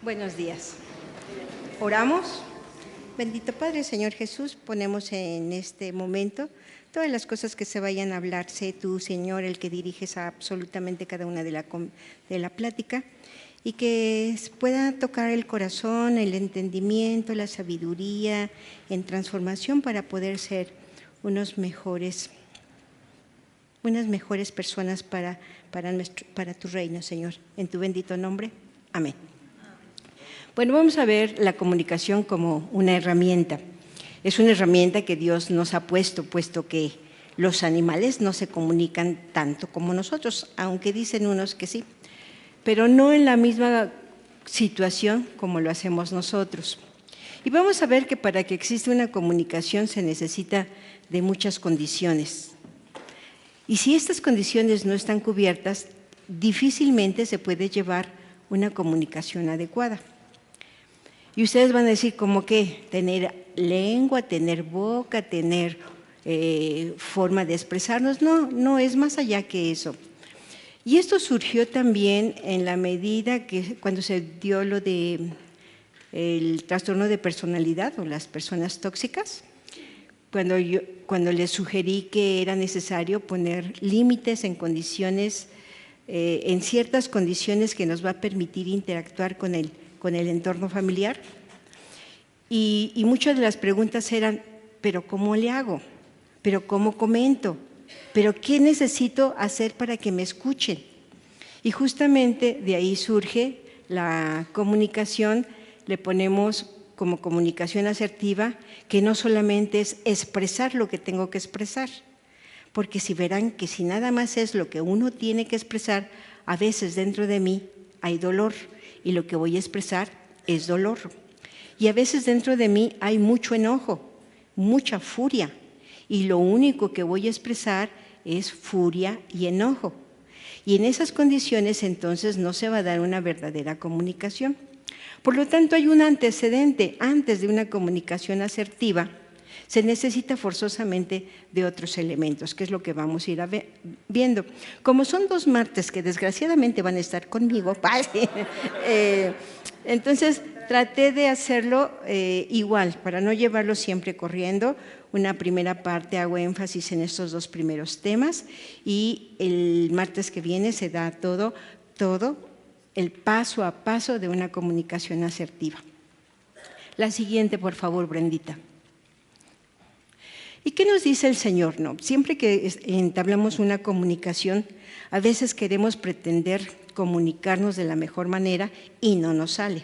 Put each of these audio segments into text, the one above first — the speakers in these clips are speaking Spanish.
Buenos días. Oramos. Bendito Padre, Señor Jesús, ponemos en este momento todas las cosas que se vayan a hablar. Sé tú, Señor, el que diriges a absolutamente cada una de la plática y que pueda tocar el corazón, el entendimiento, la sabiduría en transformación para poder ser unas mejores personas para tu reino, Señor. En tu bendito nombre. Amén. Bueno, vamos a ver la comunicación como una herramienta. Es una herramienta que Dios nos ha puesto que los animales no se comunican tanto como nosotros, aunque dicen unos que sí, pero no en la misma situación como lo hacemos nosotros. Y vamos a ver que para que exista una comunicación se necesita de muchas condiciones. Y si estas condiciones no están cubiertas, difícilmente se puede llevar una comunicación adecuada. Y ustedes van a decir, ¿cómo qué? Tener lengua, tener boca, tener forma de expresarnos. No, es más allá que eso. Y esto surgió también en la medida que cuando se dio lo de el trastorno de personalidad o las personas tóxicas, cuando les sugerí que era necesario poner límites en condiciones, en ciertas condiciones que nos va a permitir interactuar con el entorno familiar. Y muchas de las preguntas eran, ¿pero cómo le hago? ¿Pero cómo comento? ¿Pero qué necesito hacer para que me escuchen? Y justamente de ahí surge la comunicación, le ponemos como comunicación asertiva, que no solamente es expresar lo que tengo que expresar, porque si verán que si nada más es lo que uno tiene que expresar, a veces dentro de mí hay dolor y lo que voy a expresar es dolor. Y a veces dentro de mí hay mucho enojo, mucha furia, y lo único que voy a expresar es furia y enojo. Y en esas condiciones entonces no se va a dar una verdadera comunicación. Por lo tanto, hay un antecedente. Antes de una comunicación asertiva, se necesita forzosamente de otros elementos, que es lo que vamos a ir viendo. Como son 2 martes que desgraciadamente van a estar conmigo, entonces traté de hacerlo igual, para no llevarlo siempre corriendo. Una primera parte hago énfasis en estos 2 primeros temas y el martes que viene se da todo el paso a paso de una comunicación asertiva. La siguiente, por favor, Brendita. ¿Y qué nos dice el Señor? No, siempre que entablamos una comunicación, a veces queremos pretender comunicarnos de la mejor manera y no nos sale.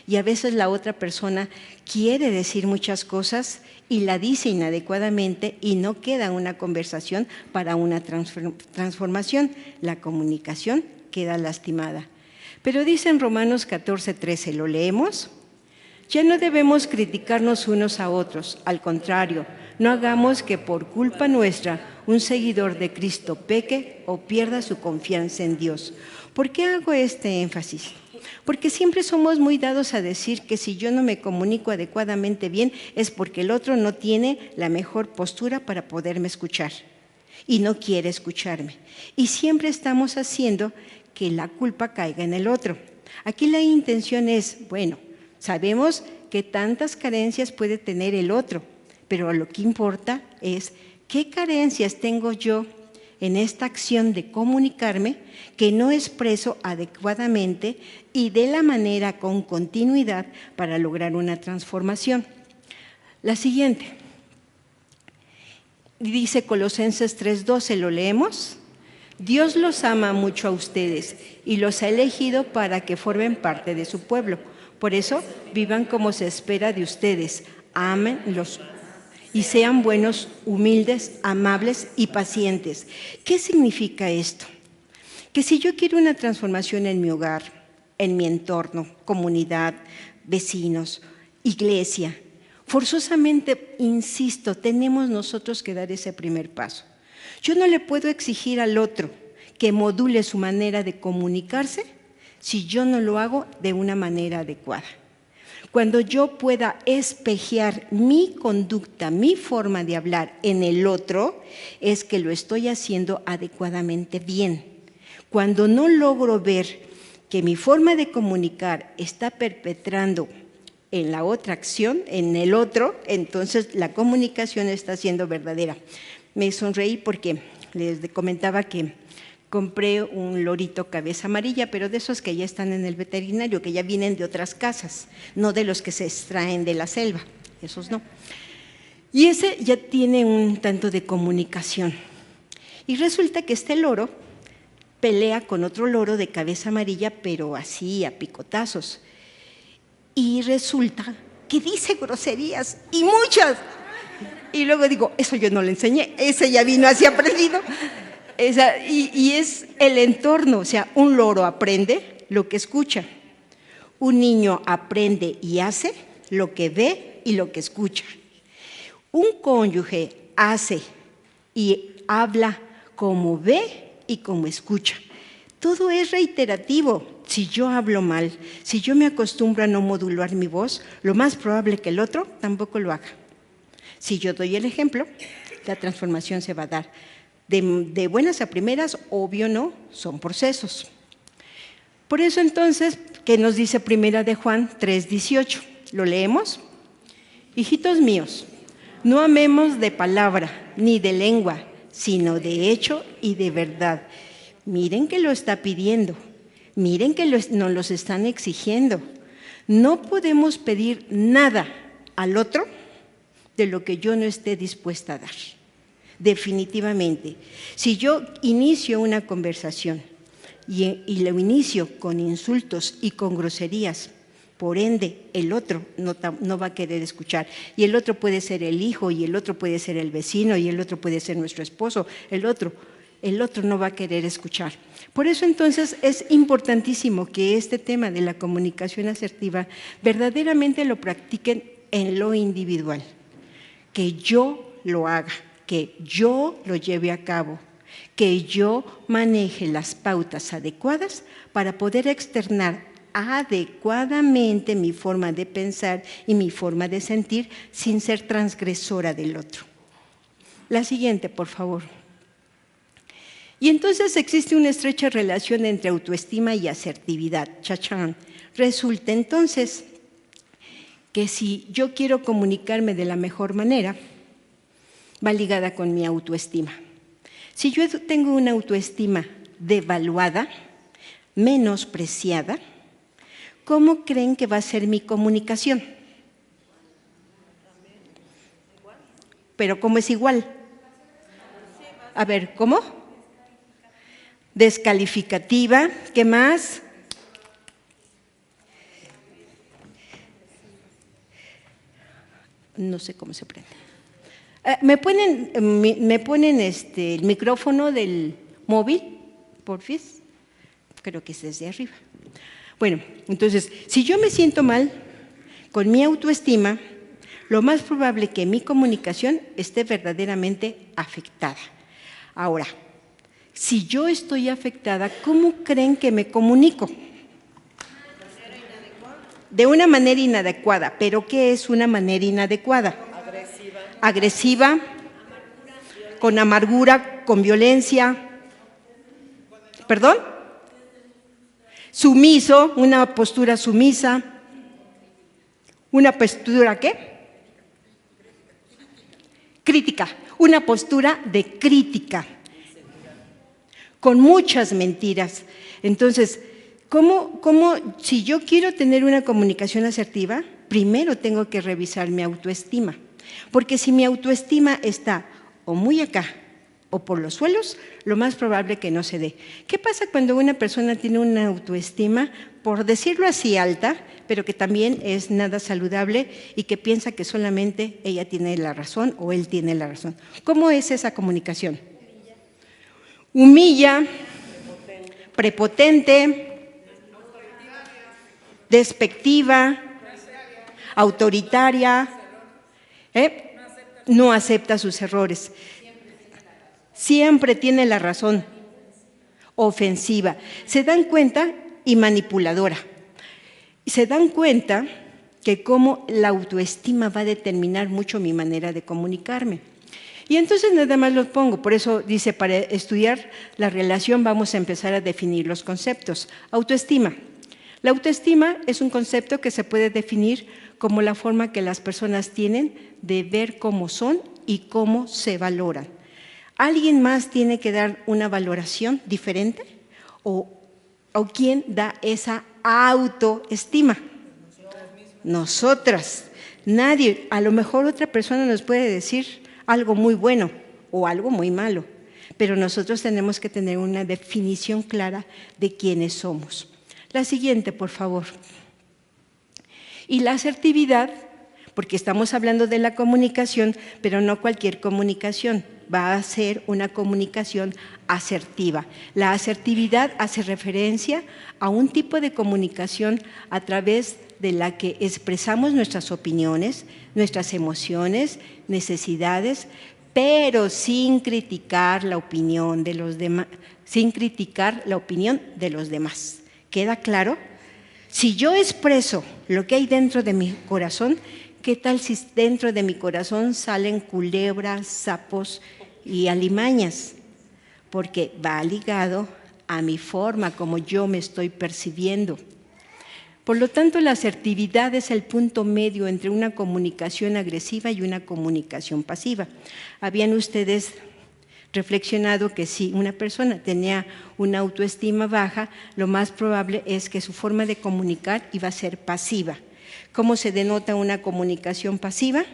Y a veces la otra persona quiere decir muchas cosas y la dice inadecuadamente y no queda una conversación para una transformación. La comunicación queda lastimada. Pero dice en Romanos 14:13, ¿lo leemos? Ya no debemos criticarnos unos a otros, al contrario, no hagamos que por culpa nuestra un seguidor de Cristo peque o pierda su confianza en Dios. ¿Por qué hago este énfasis? Porque siempre somos muy dados a decir que si yo no me comunico adecuadamente bien es porque el otro no tiene la mejor postura para poderme escuchar y no quiere escucharme. Y siempre estamos haciendo que la culpa caiga en el otro. Aquí la intención es, bueno, sabemos que tantas carencias puede tener el otro, pero lo que importa es qué carencias tengo yo en esta acción de comunicarme que no expreso adecuadamente y de la manera con continuidad para lograr una transformación. La siguiente. Dice Colosenses 3:12, ¿lo leemos? Dios los ama mucho a ustedes y los ha elegido para que formen parte de su pueblo. Por eso, vivan como se espera de ustedes, ámenlos y sean buenos, humildes, amables y pacientes. ¿Qué significa esto? Que si yo quiero una transformación en mi hogar, en mi entorno, comunidad, vecinos, iglesia, forzosamente, insisto, tenemos nosotros que dar ese primer paso. Yo no le puedo exigir al otro que module su manera de comunicarse si yo no lo hago de una manera adecuada. Cuando yo pueda espejear mi conducta, mi forma de hablar en el otro, es que lo estoy haciendo adecuadamente bien. Cuando no logro ver que mi forma de comunicar está perpetrando en la otra acción, en el otro, entonces la comunicación está siendo verdadera. Me sonreí porque les comentaba que compré un lorito cabeza amarilla, pero de esos que ya están en el veterinario, que ya vienen de otras casas, no de los que se extraen de la selva, esos no. Y ese ya tiene un tanto de comunicación. Y resulta que este loro pelea con otro loro de cabeza amarilla, pero así, a picotazos. Y resulta que dice groserías, y muchas. Y luego digo, eso yo no le enseñé, ese ya vino así aprendido. Y es el entorno, o sea, un loro aprende lo que escucha. Un niño aprende y hace lo que ve y lo que escucha. Un cónyuge hace y habla como ve y como escucha. Todo es reiterativo. Si yo hablo mal, si yo me acostumbro a no modular mi voz, lo más probable que el otro tampoco lo haga. Si yo doy el ejemplo, la transformación se va a dar. De buenas a primeras, obvio no, son procesos. Por eso entonces, ¿qué nos dice Primera de Juan 3:18? ¿Lo leemos? Hijitos míos, no amemos de palabra ni de lengua, sino de hecho y de verdad. Miren que lo está pidiendo, miren que nos los están exigiendo. No podemos pedir nada al otro de lo que yo no esté dispuesta a dar. Definitivamente. Si yo inicio una conversación y lo inicio con insultos y con groserías, por ende, el otro no va a querer escuchar. Y el otro puede ser el hijo, y el otro puede ser el vecino, y el otro puede ser nuestro esposo, el otro no va a querer escuchar. Por eso entonces es importantísimo que este tema de la comunicación asertiva verdaderamente lo practiquen en lo individual, que yo lo haga, que yo lo lleve a cabo, que yo maneje las pautas adecuadas para poder externar adecuadamente mi forma de pensar y mi forma de sentir sin ser transgresora del otro. La siguiente, por favor. Y entonces existe una estrecha relación entre autoestima y asertividad. Chachán. Resulta entonces que si yo quiero comunicarme de la mejor manera, va ligada con mi autoestima. Si yo tengo una autoestima devaluada, menospreciada, ¿cómo creen que va a ser mi comunicación? Pero ¿cómo es igual? A ver, ¿cómo? Descalificativa. ¿Qué más? No sé cómo se prende. ¿Me ponen el micrófono del móvil, porfis? Creo que es desde arriba. Bueno, entonces, si yo me siento mal con mi autoestima, lo más probable es que mi comunicación esté verdaderamente afectada. Ahora, si yo estoy afectada, ¿cómo creen que me comunico? De una manera inadecuada. ¿Pero qué es una manera inadecuada? Agresiva, con amargura, con violencia. ¿Perdón? Sumiso, una postura sumisa. ¿Una postura qué? Crítica. Una postura de crítica. Con muchas mentiras. Entonces, si yo quiero tener una comunicación asertiva, primero tengo que revisar mi autoestima. Porque si mi autoestima está o muy acá o por los suelos, lo más probable que no se dé. ¿Qué pasa cuando una persona tiene una autoestima, por decirlo así, alta, pero que también es nada saludable y que piensa que solamente ella tiene la razón o él tiene la razón? ¿Cómo es esa comunicación? Humilla, prepotente, despectiva, autoritaria, no acepta sus errores. Siempre tiene la razón, ofensiva. Se dan cuenta y manipuladora. Se dan cuenta que cómo la autoestima va a determinar mucho mi manera de comunicarme. Y entonces nada más los pongo, por eso dice, para estudiar la relación vamos a empezar a definir los conceptos. Autoestima. La autoestima es un concepto que se puede definir como la forma que las personas tienen de ver cómo son y cómo se valoran. ¿Alguien más tiene que dar una valoración diferente? ¿O quién da esa autoestima? Nosotras. Nadie. A lo mejor otra persona nos puede decir algo muy bueno o algo muy malo, pero nosotros tenemos que tener una definición clara de quiénes somos. La siguiente, por favor. Y la asertividad, porque estamos hablando de la comunicación, pero no cualquier comunicación, va a ser una comunicación asertiva. La asertividad hace referencia a un tipo de comunicación a través de la que expresamos nuestras opiniones, nuestras emociones, necesidades, pero sin criticar la opinión de los demás, sin criticar la opinión de los demás. ¿Queda claro? Si yo expreso lo que hay dentro de mi corazón, ¿qué tal si dentro de mi corazón salen culebras, sapos y alimañas? Porque va ligado a mi forma, como yo me estoy percibiendo. Por lo tanto, la asertividad es el punto medio entre una comunicación agresiva y una comunicación pasiva. ¿Habían ustedes reflexionado que si una persona tenía una autoestima baja, lo más probable es que su forma de comunicar iba a ser pasiva? ¿Cómo se denota una comunicación pasiva?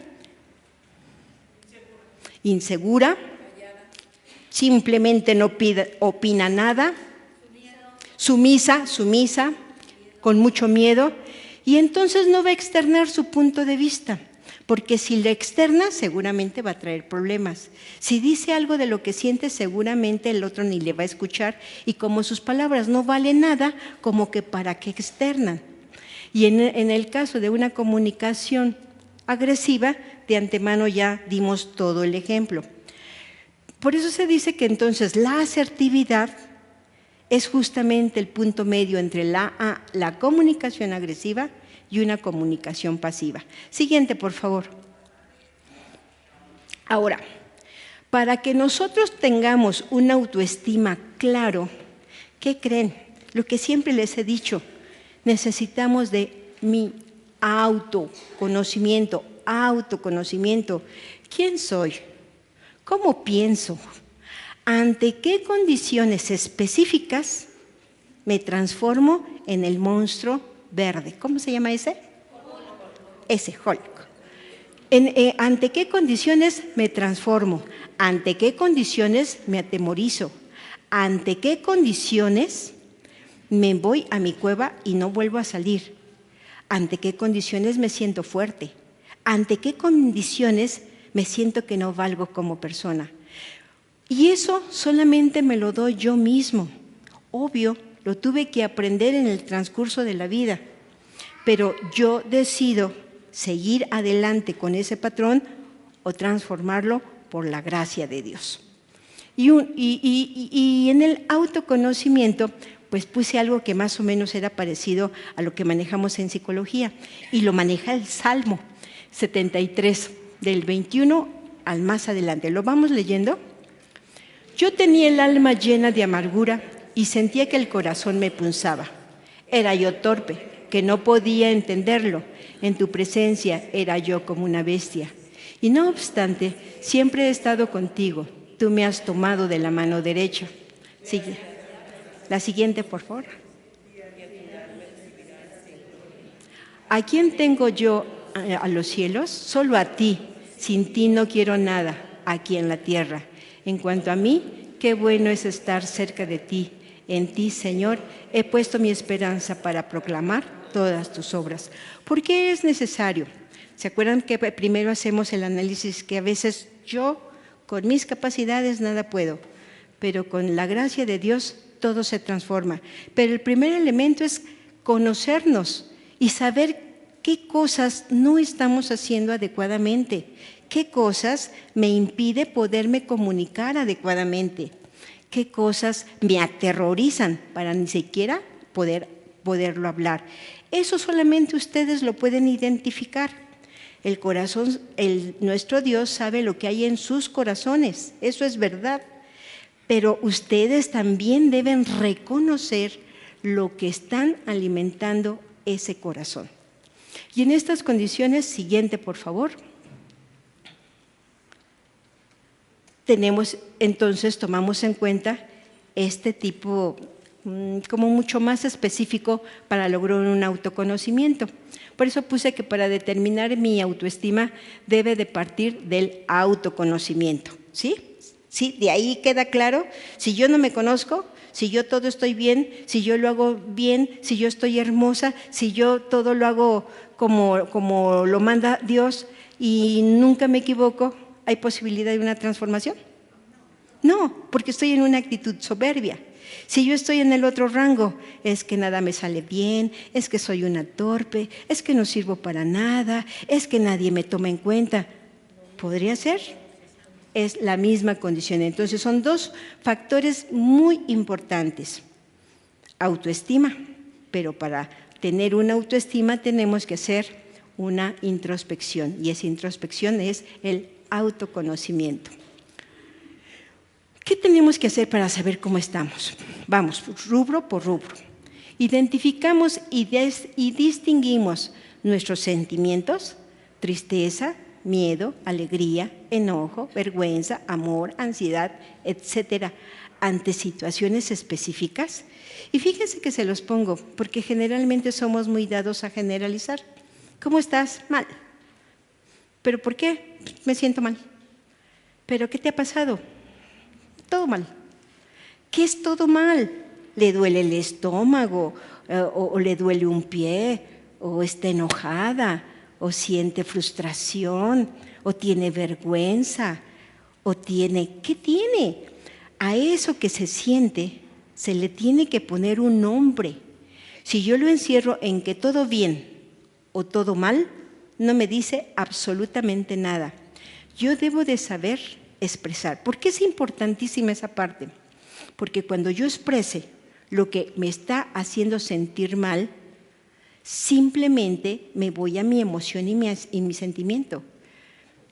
Insegura, simplemente no opina nada, sumisa, con mucho miedo, y entonces no va a externar su punto de vista, porque si le externa seguramente va a traer problemas. Si dice algo de lo que siente, seguramente el otro ni le va a escuchar, y como sus palabras no valen nada, como que para qué externan. Y en el caso de una comunicación agresiva, de antemano ya dimos todo el ejemplo. Por eso se dice que entonces la asertividad es justamente el punto medio entre la comunicación agresiva y una comunicación pasiva. Siguiente, por favor. Ahora, para que nosotros tengamos una autoestima claro, ¿qué creen? Lo que siempre les he dicho, necesitamos de mi autoconocimiento. ¿Quién soy? ¿Cómo pienso? ¿Ante qué condiciones específicas me transformo en el monstruo verde? ¿Cómo se llama ese? Ese, Hulk. ¿Ante qué condiciones me transformo? ¿Ante qué condiciones me atemorizo? ¿Ante qué condiciones me voy a mi cueva y no vuelvo a salir? ¿Ante qué condiciones me siento fuerte? ¿Ante qué condiciones me siento que no valgo como persona? Y eso solamente me lo doy yo mismo. Obvio, lo tuve que aprender en el transcurso de la vida, pero yo decido seguir adelante con ese patrón o transformarlo por la gracia de Dios. Y en el autoconocimiento, pues puse algo que más o menos era parecido a lo que manejamos en psicología, y lo maneja el Salmo 73, del 21 al más adelante. ¿Lo vamos leyendo? Yo tenía el alma llena de amargura y sentía que el corazón me punzaba. Era yo torpe, que no podía entenderlo. En tu presencia era yo como una bestia. Y no obstante, siempre he estado contigo. Tú me has tomado de la mano derecha. Sigue. La siguiente, por favor. ¿A quién tengo yo a los cielos? Solo a ti. Sin ti no quiero nada aquí en la tierra. En cuanto a mí, qué bueno es estar cerca de ti. En ti, Señor, he puesto mi esperanza para proclamar todas tus obras. ¿Por qué es necesario? ¿Se acuerdan que primero hacemos el análisis que a veces yo, con mis capacidades, nada puedo, pero con la gracia de Dios todo se transforma? Pero el primer elemento es conocernos y saber qué cosas no estamos haciendo adecuadamente, qué cosas me impide poderme comunicar adecuadamente, qué cosas me aterrorizan para ni siquiera poderlo hablar. Eso solamente ustedes lo pueden identificar. El corazón, nuestro Dios sabe lo que hay en sus corazones, eso es verdad. Pero ustedes también deben reconocer lo que están alimentando ese corazón. Y en estas condiciones, siguiente por favor. Tomamos en cuenta este tipo como mucho más específico para lograr un autoconocimiento. Por eso puse que para determinar mi autoestima debe de partir del autoconocimiento, ¿sí? ¿Sí? De ahí queda claro, si yo no me conozco, si yo todo estoy bien, si yo lo hago bien, si yo estoy hermosa, si yo todo lo hago como lo manda Dios y nunca me equivoco, ¿hay posibilidad de una transformación? No, porque estoy en una actitud soberbia. Si yo estoy en el otro rango, es que nada me sale bien, es que soy una torpe, es que no sirvo para nada, es que nadie me toma en cuenta. ¿Podría ser? Es la misma condición. Entonces son dos factores muy importantes. Autoestima, pero para tener una autoestima tenemos que hacer una introspección y esa introspección es el autoconocimiento. ¿Qué tenemos que hacer para saber cómo estamos? Vamos, rubro por rubro. Identificamos y distinguimos nuestros sentimientos, tristeza, miedo, alegría, enojo, vergüenza, amor, ansiedad, etcétera, ante situaciones específicas. Y fíjense que se los pongo, porque generalmente somos muy dados a generalizar. ¿Cómo estás? Mal. ¿Pero por qué? Me siento mal. ¿Pero qué te ha pasado? Todo mal. ¿Qué es todo mal? ¿Le duele el estómago? ¿O le duele un pie? ¿O está enojada? ¿O siente frustración? ¿O tiene vergüenza? ¿O tiene? ¿Qué tiene? A eso que se siente se le tiene que poner un nombre. Si yo lo encierro en que todo bien o todo mal, no me dice absolutamente nada. Yo debo de saber expresar. ¿Por qué es importantísima esa parte? Porque cuando yo exprese lo que me está haciendo sentir mal, simplemente me voy a mi emoción y mi sentimiento.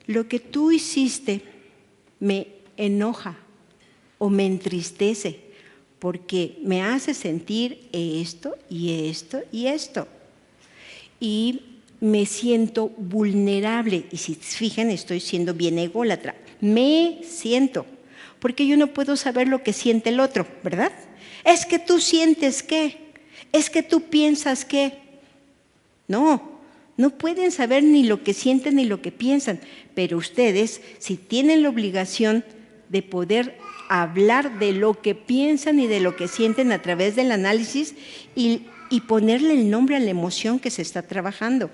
Lo que tú hiciste me enoja o me entristece porque me hace sentir esto y esto y esto. Y me siento vulnerable. Y si se fijan, estoy siendo bien ególatra. Me siento. Porque yo no puedo saber lo que siente el otro, ¿verdad? Es que tú sientes qué. Es que tú piensas qué. No, no pueden saber ni lo que sienten ni lo que piensan. Pero ustedes, si tienen la obligación de poder hablar de lo que piensan y de lo que sienten a través del análisis y ponerle el nombre a la emoción que se está trabajando.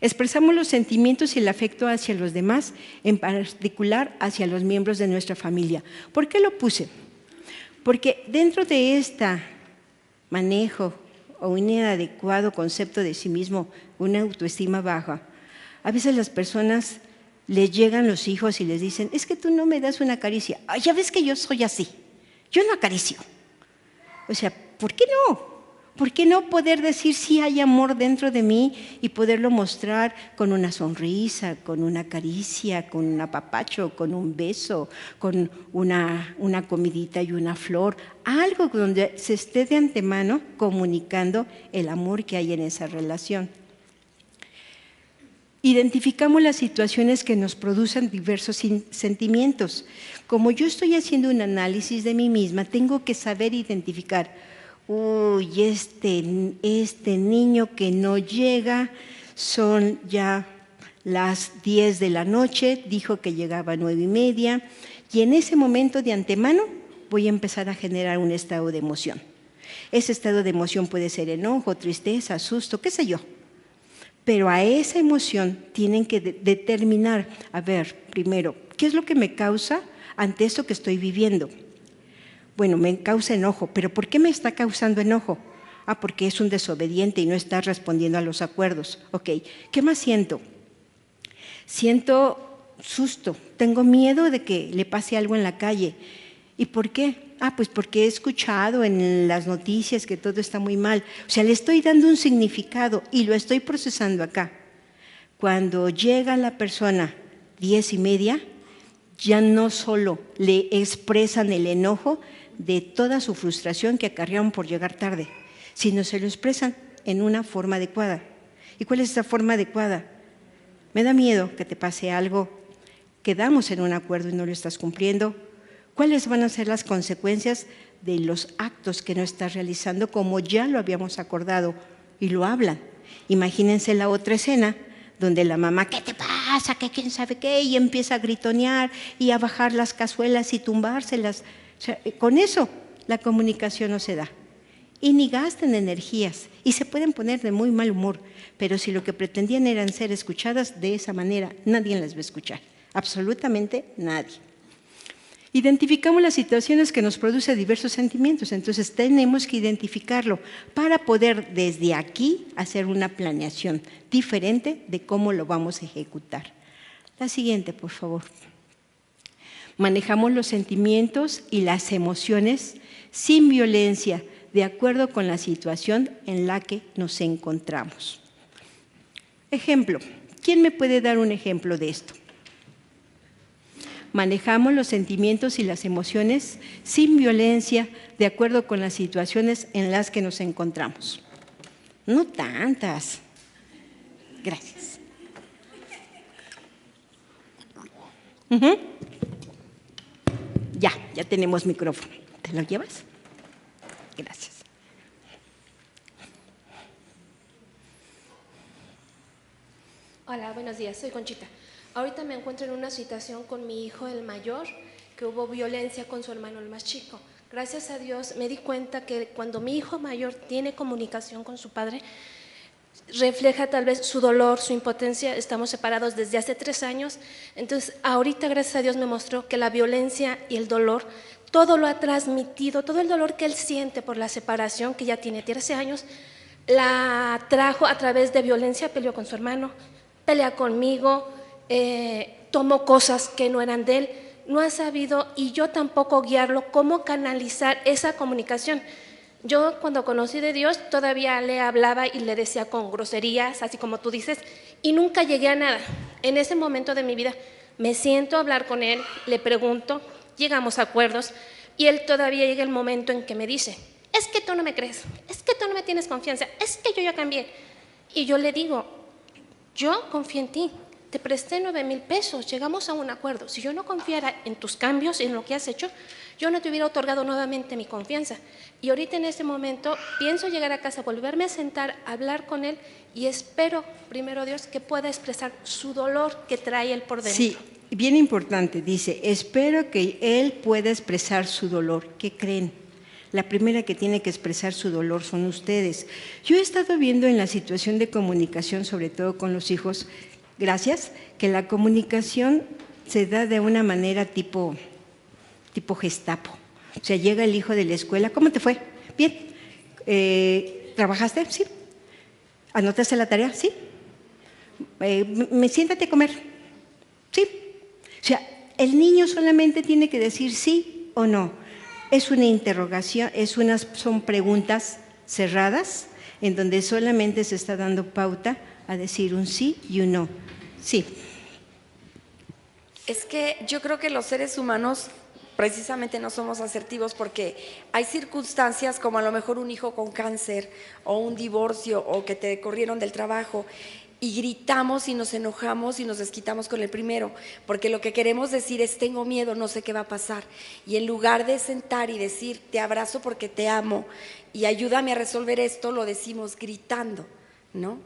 Expresamos los sentimientos y el afecto hacia los demás, en particular hacia los miembros de nuestra familia. ¿Por qué lo puse? Porque dentro de este manejo o un inadecuado concepto de sí mismo, una autoestima baja, a veces las personas les llegan los hijos y les dicen, es que tú no me das una caricia. Ah, ya ves que yo soy así, yo no acaricio. O sea, ¿por qué no? ¿Por qué no poder decir sí hay amor dentro de mí y poderlo mostrar con una sonrisa, con una caricia, con un apapacho, con un beso, con una comidita y una flor? Algo donde se esté de antemano comunicando el amor que hay en esa relación. Identificamos las situaciones que nos producen diversos sentimientos. Como yo estoy haciendo un análisis de mí misma, tengo que saber identificar, uy, este niño que no llega, son ya las 10 de la noche, dijo que llegaba a 9:30, y en ese momento de antemano voy a empezar a generar un estado de emoción. Ese estado de emoción puede ser enojo, tristeza, susto, qué sé yo. Pero a esa emoción tienen que determinar, a ver, primero, ¿qué es lo que me causa ante esto que estoy viviendo? Bueno, me causa enojo, pero ¿por qué me está causando enojo? Ah, porque es un desobediente y no está respondiendo a los acuerdos. Ok, ¿qué más siento? Siento susto, tengo miedo de que le pase algo en la calle. ¿Y por qué? Ah, pues porque he escuchado en las noticias que todo está muy mal. O sea, le estoy dando un significado y lo estoy procesando acá. Cuando llega la persona 10:30, ya no solo le expresan el enojo de toda su frustración que acarrearon por llegar tarde, sino se lo expresan en una forma adecuada. ¿Y cuál es esa forma adecuada? Me da miedo que te pase algo, quedamos en un acuerdo y no lo estás cumpliendo. ¿Cuáles van a ser las consecuencias de los actos que no estás realizando como ya lo habíamos acordado? Y lo hablan. Imagínense la otra escena donde la mamá, ¿qué te pasa? ¿Qué quién sabe qué? Y empieza a gritonear y a bajar las cazuelas y tumbárselas. O sea, con eso la comunicación no se da. Y ni gastan energías y se pueden poner de muy mal humor, pero si lo que pretendían eran ser escuchadas de esa manera, nadie las va a escuchar, absolutamente nadie. Identificamos las situaciones que nos producen diversos sentimientos, entonces tenemos que identificarlo para poder desde aquí hacer una planeación diferente de cómo lo vamos a ejecutar. La siguiente, por favor. Manejamos los sentimientos y las emociones sin violencia, de acuerdo con la situación en la que nos encontramos. Ejemplo, ¿quién me puede dar un ejemplo de esto? Manejamos los sentimientos y las emociones sin violencia, de acuerdo con las situaciones en las que nos encontramos. No tantas. Gracias. Ya tenemos micrófono. ¿Te lo llevas? Gracias. Hola, buenos días, soy Conchita. Ahorita me encuentro en una situación con mi hijo, el mayor, que hubo violencia con su hermano, el más chico. Gracias a Dios me di cuenta que cuando mi hijo mayor tiene comunicación con su padre, refleja tal vez su dolor, su impotencia. Estamos separados desde hace 3 años. Entonces, ahorita, gracias a Dios, me mostró que la violencia y el dolor, todo lo ha transmitido, todo el dolor que él siente por la separación, que ya tiene 13 años, la trajo a través de violencia. Peleó con su hermano, pelea conmigo, tomó cosas que no eran de él, no ha sabido, y yo tampoco guiarlo, cómo canalizar esa comunicación. Yo cuando conocí de Dios todavía le hablaba y le decía con groserías, así como tú dices, y nunca llegué a nada. En ese momento de mi vida me siento a hablar con él, le pregunto, llegamos a acuerdos, y él todavía llega el momento en que me dice, es que tú no me crees, es que tú no me tienes confianza, es que yo ya cambié. Y yo le digo, yo confío en ti, te presté 9,000 pesos, llegamos a un acuerdo. Si yo no confiara en tus cambios y en lo que has hecho, yo no te hubiera otorgado nuevamente mi confianza. Y ahorita en este momento pienso llegar a casa, volverme a sentar, hablar con él, y espero, primero Dios, que pueda expresar su dolor que trae él por dentro. Sí, bien importante, dice, espero que él pueda expresar su dolor. ¿Qué creen? La primera que tiene que expresar su dolor son ustedes. Yo he estado viendo en la situación de comunicación, sobre todo con los hijos, gracias, que la comunicación se da de una manera tipo Gestapo. O sea, llega el hijo de la escuela, ¿cómo te fue? Bien. ¿Trabajaste? Sí. ¿Anotaste la tarea? Sí. Siéntate a comer. Sí. O sea, el niño solamente tiene que decir sí o no. Es una interrogación, son preguntas cerradas en donde solamente se está dando pauta a decir un sí y un no. Sí. Es que yo creo que los seres humanos precisamente no somos asertivos porque hay circunstancias como a lo mejor un hijo con cáncer o un divorcio o que te corrieron del trabajo y gritamos y nos enojamos y nos desquitamos con el primero porque lo que queremos decir es tengo miedo, no sé qué va a pasar, y en lugar de sentar y decir te abrazo porque te amo y ayúdame a resolver esto, lo decimos gritando, ¿no?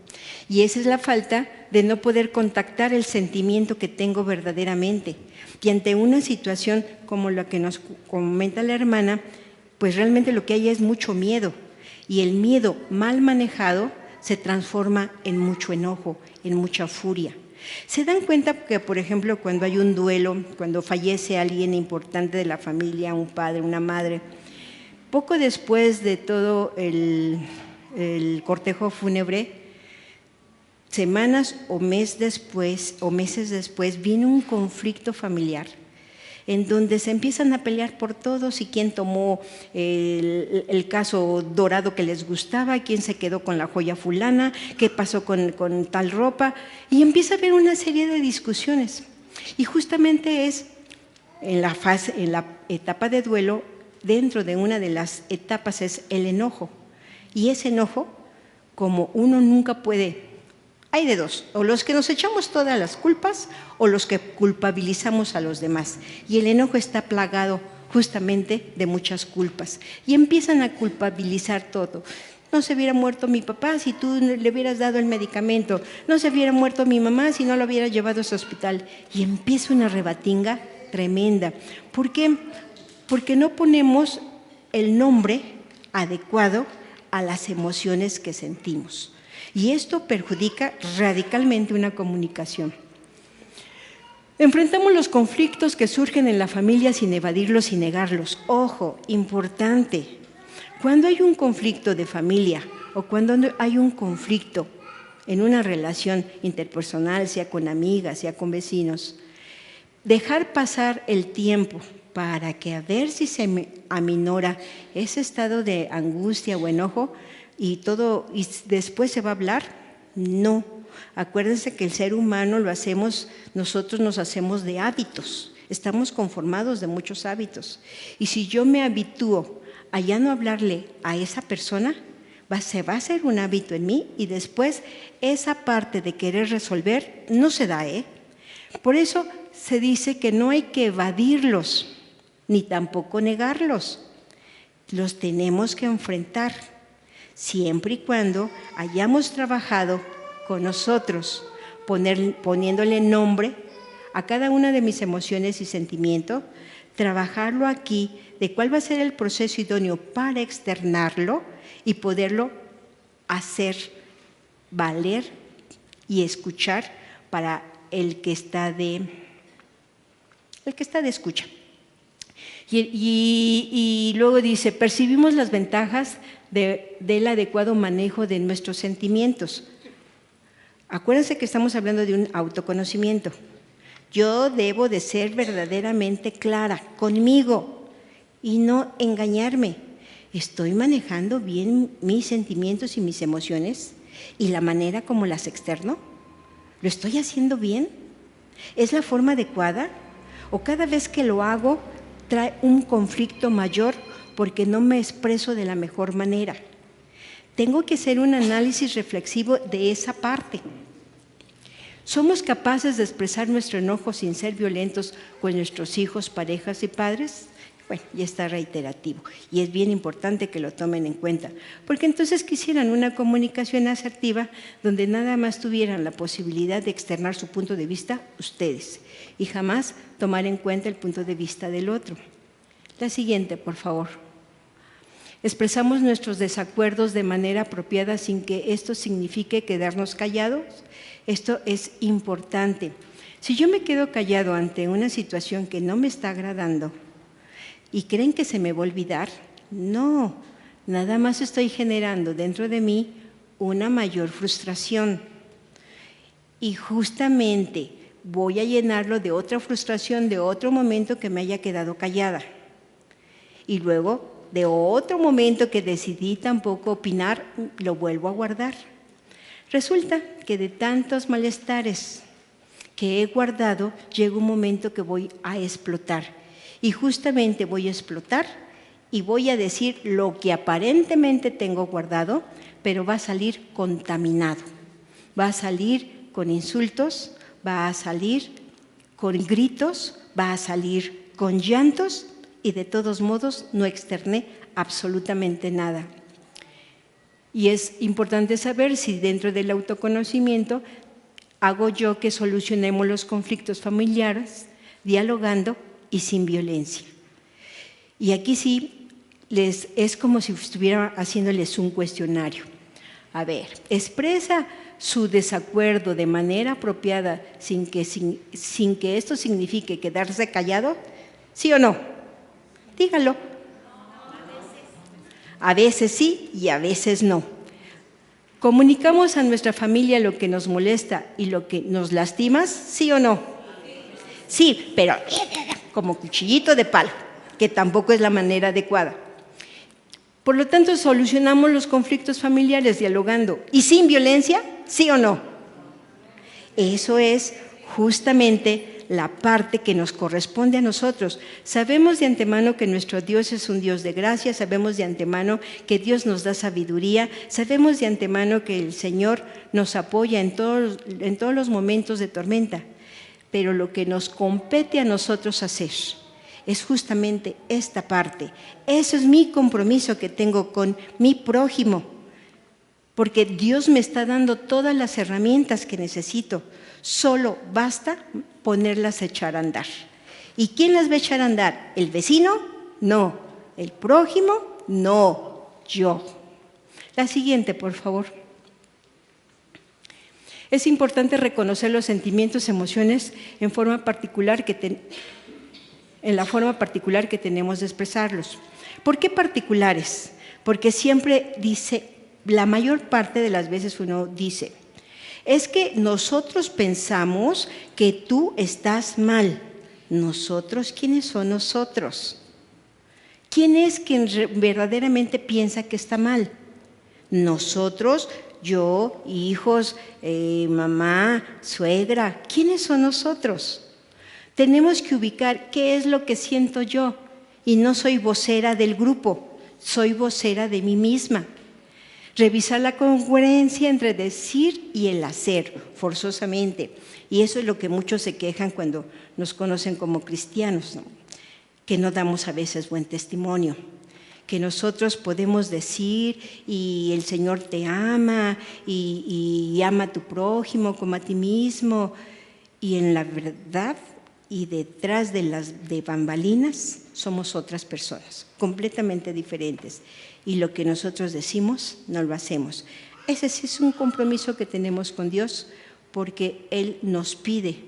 Y esa es la falta de no poder contactar el sentimiento que tengo verdaderamente. Y ante una situación como la que nos comenta la hermana, pues realmente lo que hay es mucho miedo. Y el miedo mal manejado se transforma en mucho enojo, en mucha furia. ¿Se dan cuenta que, por ejemplo, cuando hay un duelo, cuando fallece alguien importante de la familia, un padre, una madre, poco después de todo el cortejo fúnebre, semanas o meses después viene un conflicto familiar en donde se empiezan a pelear por todos y quién tomó el caso dorado que les gustaba, quién se quedó con la joya fulana, qué pasó con tal ropa, y empieza a haber una serie de discusiones. Y justamente es en la etapa de duelo, dentro de una de las etapas es el enojo. Y ese enojo, como uno nunca puede, hay de dos, o los que nos echamos todas las culpas o los que culpabilizamos a los demás. Y el enojo está plagado justamente de muchas culpas. Y empiezan a culpabilizar todo. No se hubiera muerto mi papá si tú le hubieras dado el medicamento. No se hubiera muerto mi mamá si no lo hubiera llevado a ese hospital. Y empieza una rebatinga tremenda. ¿Por qué? Porque no ponemos el nombre adecuado a las emociones que sentimos. Y esto perjudica radicalmente una comunicación. Enfrentamos los conflictos que surgen en la familia sin evadirlos y negarlos. Ojo, importante. Cuando hay un conflicto de familia o cuando hay un conflicto en una relación interpersonal, sea con amigas, sea con vecinos, dejar pasar el tiempo para que a ver si se aminora ese estado de angustia o enojo y después se va a hablar, no. Acuérdense que el ser humano nosotros nos hacemos de hábitos, estamos conformados de muchos hábitos. Y si yo me habitúo a ya no hablarle a esa persona, se va a hacer un hábito en mí y después esa parte de querer resolver no se da, Por eso se dice que no hay que evadirlos, ni tampoco negarlos. Los tenemos que enfrentar, siempre y cuando hayamos trabajado con nosotros, poniéndole nombre a cada una de mis emociones y sentimientos, trabajarlo aquí de cuál va a ser el proceso idóneo para externarlo y poderlo hacer valer y escuchar para el que está de escucha. Y luego dice, percibimos las ventajas del adecuado manejo de nuestros sentimientos. Acuérdense que estamos hablando de un autoconocimiento. Yo debo de ser verdaderamente clara conmigo y no engañarme. ¿Estoy manejando bien mis sentimientos y mis emociones y la manera como las externo? ¿Lo estoy haciendo bien? ¿Es la forma adecuada? ¿O cada vez que lo hago trae un conflicto mayor porque no me expreso de la mejor manera? Tengo que hacer un análisis reflexivo de esa parte. ¿Somos capaces de expresar nuestro enojo sin ser violentos con nuestros hijos, parejas y padres? Bueno, ya está reiterativo y es bien importante que lo tomen en cuenta, porque entonces quisieran una comunicación asertiva donde nada más tuvieran la posibilidad de externar su punto de vista ustedes y jamás tomar en cuenta el punto de vista del otro. La siguiente, por favor. ¿Expresamos nuestros desacuerdos de manera apropiada sin que esto signifique quedarnos callados? Esto es importante. Si yo me quedo callado ante una situación que no me está agradando, ¿y creen que se me va a olvidar? No, nada más estoy generando dentro de mí una mayor frustración. Y justamente voy a llenarlo de otra frustración, de otro momento que me haya quedado callada. Y luego, de otro momento que decidí tampoco opinar, lo vuelvo a guardar. Resulta que de tantos malestares que he guardado, llega un momento que voy a explotar. Y justamente voy a explotar y voy a decir lo que aparentemente tengo guardado, pero va a salir contaminado. Va a salir con insultos, va a salir con gritos, va a salir con llantos y de todos modos no externé absolutamente nada. Y es importante saber si dentro del autoconocimiento hago yo que solucionemos los conflictos familiares dialogando y sin violencia. Y aquí sí, es como si estuviera haciéndoles un cuestionario. A ver, expresa su desacuerdo de manera apropiada sin que esto signifique quedarse callado, ¿sí o no? Dígalo. A veces sí y a veces no. ¿Comunicamos a nuestra familia lo que nos molesta y lo que nos lastima, sí o no? Sí, pero como cuchillito de palo, que tampoco es la manera adecuada. Por lo tanto, solucionamos los conflictos familiares dialogando. ¿Y sin violencia? ¿Sí o no? Eso es justamente la parte que nos corresponde a nosotros. Sabemos de antemano que nuestro Dios es un Dios de gracia, sabemos de antemano que Dios nos da sabiduría, sabemos de antemano que el Señor nos apoya en todos los momentos de tormenta, pero lo que nos compete a nosotros hacer es justamente esta parte. Eso es mi compromiso que tengo con mi prójimo, porque Dios me está dando todas las herramientas que necesito. Solo basta ponerlas a echar a andar. ¿Y quién las va a echar a andar? ¿El vecino? No. ¿El prójimo? No. Yo. La siguiente, por favor. Es importante reconocer los sentimientos, emociones en la forma particular que tenemos de expresarlos. ¿Por qué particulares? Porque siempre dice, la mayor parte de las veces uno dice, es que nosotros pensamos que tú estás mal. ¿Nosotros? ¿Quiénes son nosotros? ¿Quién es quien verdaderamente piensa que está mal? Nosotros, yo, hijos, mamá, suegra. ¿Quiénes son nosotros? Tenemos que ubicar qué es lo que siento yo, y no soy vocera del grupo, soy vocera de mí misma. Revisar la congruencia entre decir y el hacer, forzosamente. Y eso es lo que muchos se quejan cuando nos conocen como cristianos, ¿no? Que no damos a veces buen testimonio, que nosotros podemos decir y el Señor te ama y ama a tu prójimo como a ti mismo, y en la verdad y detrás de bambalinas somos otras personas, completamente diferentes. Y lo que nosotros decimos, no lo hacemos. Ese sí es un compromiso que tenemos con Dios, porque Él nos pide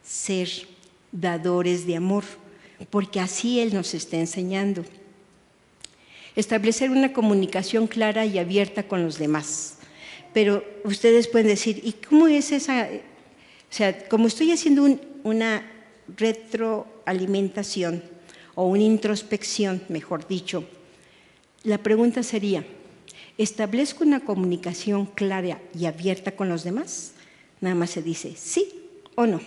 ser dadores de amor, porque así Él nos está enseñando. Establecer una comunicación clara y abierta con los demás. Pero ustedes pueden decir, ¿y cómo es esa? O sea, como estoy haciendo una retroalimentación o una introspección, mejor dicho, la pregunta sería, ¿establezco una comunicación clara y abierta con los demás? Nada más se dice sí o no.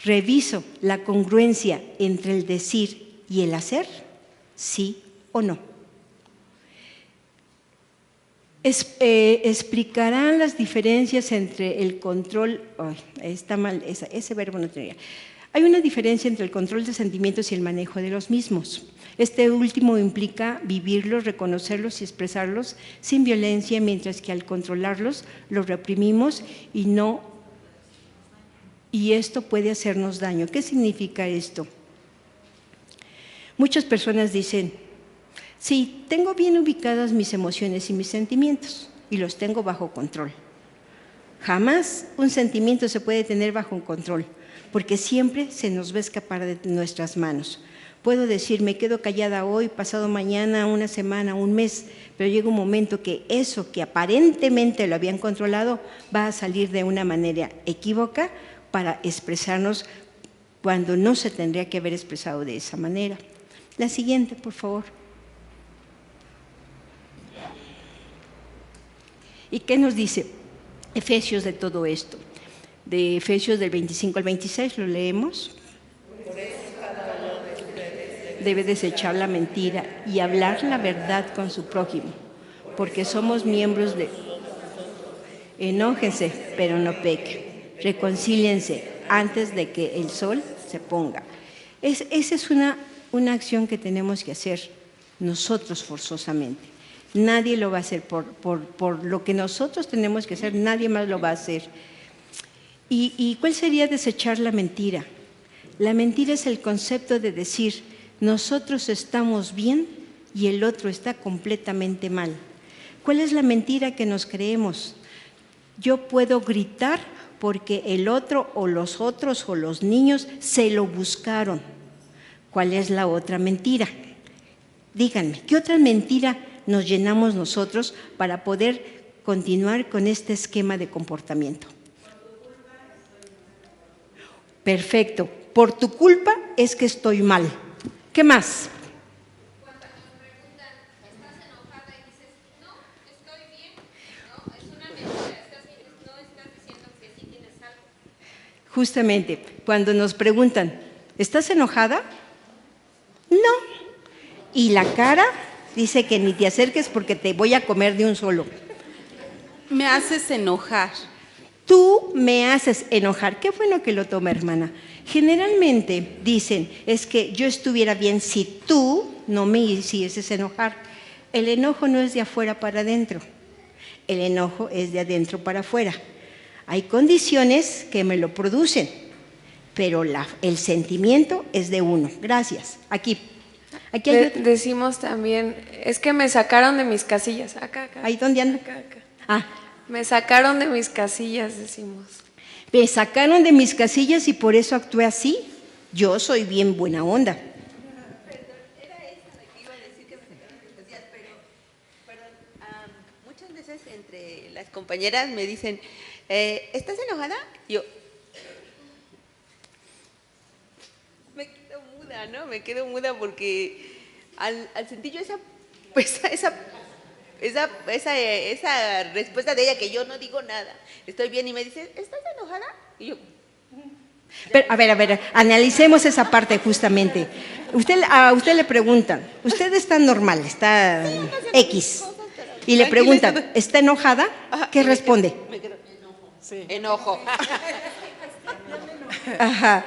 ¿Reviso la congruencia entre el decir y el hacer? Sí o no. ¿Explicarán las diferencias entre el control? Está mal, ese verbo no tenía. Hay una diferencia entre el control de sentimientos y el manejo de los mismos. Este último implica vivirlos, reconocerlos y expresarlos sin violencia, mientras que al controlarlos los reprimimos y esto puede hacernos daño. ¿Qué significa esto? Muchas personas dicen, sí, tengo bien ubicadas mis emociones y mis sentimientos y los tengo bajo control. Jamás un sentimiento se puede tener bajo control, porque siempre se nos va a escapar de nuestras manos. Puedo decir, me quedo callada hoy, pasado mañana, una semana, un mes, pero llega un momento que eso que aparentemente lo habían controlado va a salir de una manera equívoca para expresarnos cuando no se tendría que haber expresado de esa manera. La siguiente, por favor. ¿Y qué nos dice Efesios de todo esto? De Efesios del 25 al 26, lo leemos. Debe desechar la mentira y hablar la verdad con su prójimo, porque somos miembros de... Enójense, pero no pequen. Reconcíliense antes de que el sol se ponga. Esa es una acción que tenemos que hacer nosotros forzosamente. Nadie lo va a hacer por lo que nosotros tenemos que hacer, nadie más lo va a hacer. ¿Y cuál sería desechar la mentira? La mentira es el concepto de decir, nosotros estamos bien y el otro está completamente mal. ¿Cuál es la mentira que nos creemos? Yo puedo gritar porque el otro o los otros o los niños se lo buscaron. ¿Cuál es la otra mentira? Díganme, ¿qué otra mentira nos llenamos nosotros para poder continuar con este esquema de comportamiento? Perfecto. Por tu culpa es que estoy mal. ¿Qué más? Cuando nos preguntan, ¿estás enojada? Y dices, no, estoy bien. No, es una mentira. No estás diciendo que sí tienes algo. Justamente, cuando nos preguntan, ¿estás enojada? No. Y la cara dice que ni te acerques porque te voy a comer de un solo. Me haces enojar. Tú me haces enojar. Qué bueno que lo toma, hermana. Generalmente dicen, es que yo estuviera bien si tú no me hicieses enojar. El enojo no es de afuera para adentro. El enojo es de adentro para afuera. Hay condiciones que me lo producen, pero el sentimiento es de uno. Gracias. Aquí hay otro. Decimos también, es que me sacaron de mis casillas. Acá. ¿Ahí dónde anda? Acá. Ah, Me sacaron de mis casillas, decimos. me sacaron de mis casillas y por eso actué así. Yo soy bien buena onda. Muchas veces entre las compañeras me dicen, ¿estás enojada? Yo me quedo muda, ¿no? Me quedo muda porque al sentir yo esa respuesta de ella que yo no digo nada, estoy bien y me dice, ¿estás enojada? Y yo, Pero, a ver, analicemos esa parte justamente. A usted le preguntan, usted está normal, está X, y le preguntan, ¿está enojada? ¿Qué responde? me quedo, enojo. Ajá.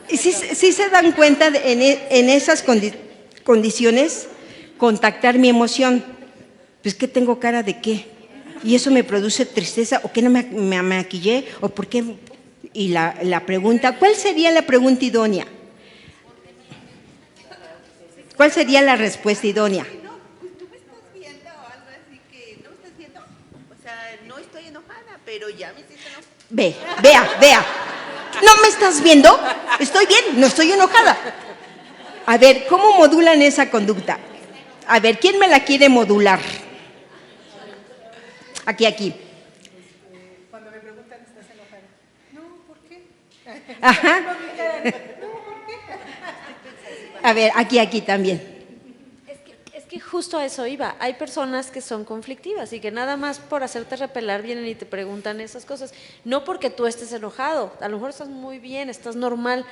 Y sí se dan cuenta en esas condiciones, contactar mi emoción. Pues que tengo cara de qué. Y eso me produce tristeza, o que no me maquillé, o por qué. Y la pregunta, ¿cuál sería la pregunta idónea? ¿Cuál sería la respuesta idónea? No, pues tú me estás viendo o algo así que no me estás viendo. O sea, no estoy enojada, pero ya me hiciste enojar. Vea. ¿No me estás viendo? Estoy bien, no estoy enojada. A ver, ¿cómo modulan esa conducta? A ver, ¿quién me la quiere modular? Aquí. Cuando me preguntan, ¿estás enojada? No, ¿por qué? Ajá. No, ¿por qué? A ver, aquí también. Es que justo a eso iba. Hay personas que son conflictivas y que nada más por hacerte repelar vienen y te preguntan esas cosas. No porque tú estés enojado, a lo mejor estás muy bien, estás normal,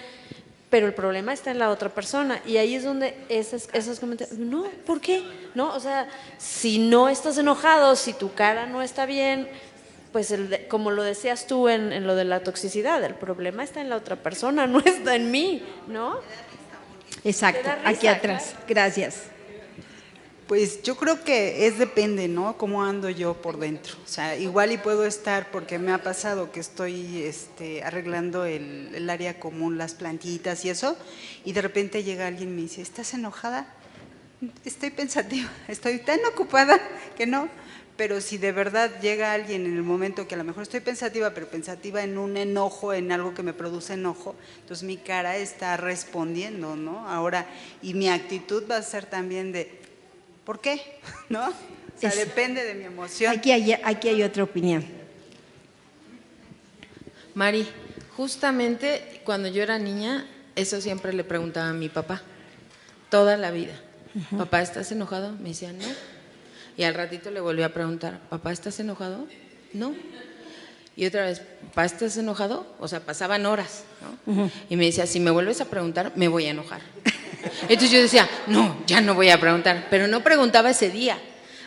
pero el problema está en la otra persona. Y ahí es donde esos comentarios, no, ¿por qué? No, o sea, si no estás enojado, si tu cara no está bien, pues como lo decías tú en lo de la toxicidad, el problema está en la otra persona, no está en mí, ¿no? Exacto, Te da risa, aquí atrás. claro. Gracias. Pues yo creo que depende, ¿no? Cómo ando yo por dentro. O sea, igual y puedo estar, porque me ha pasado que estoy arreglando el área común, las plantitas y eso, y de repente llega alguien y me dice, ¿estás enojada? Estoy pensativa, estoy tan ocupada que no. Pero si de verdad llega alguien en el momento que a lo mejor estoy pensativa, pero pensativa en un enojo, en algo que me produce enojo, entonces mi cara está respondiendo, ¿no? Ahora, y mi actitud va a ser también de, ¿por qué? ¿No? O sea, depende de mi emoción. Aquí hay otra opinión. Mari, justamente cuando yo era niña, eso siempre le preguntaba a mi papá, toda la vida. Papá, ¿estás enojado? Me decía, no. Y al ratito le volví a preguntar, papá, ¿estás enojado? No. Y otra vez, papá, ¿estás enojado? O sea, pasaban horas, ¿no? Y me decía, si me vuelves a preguntar, me voy a enojar. Entonces yo decía, no, ya no voy a preguntar. Pero no preguntaba ese día,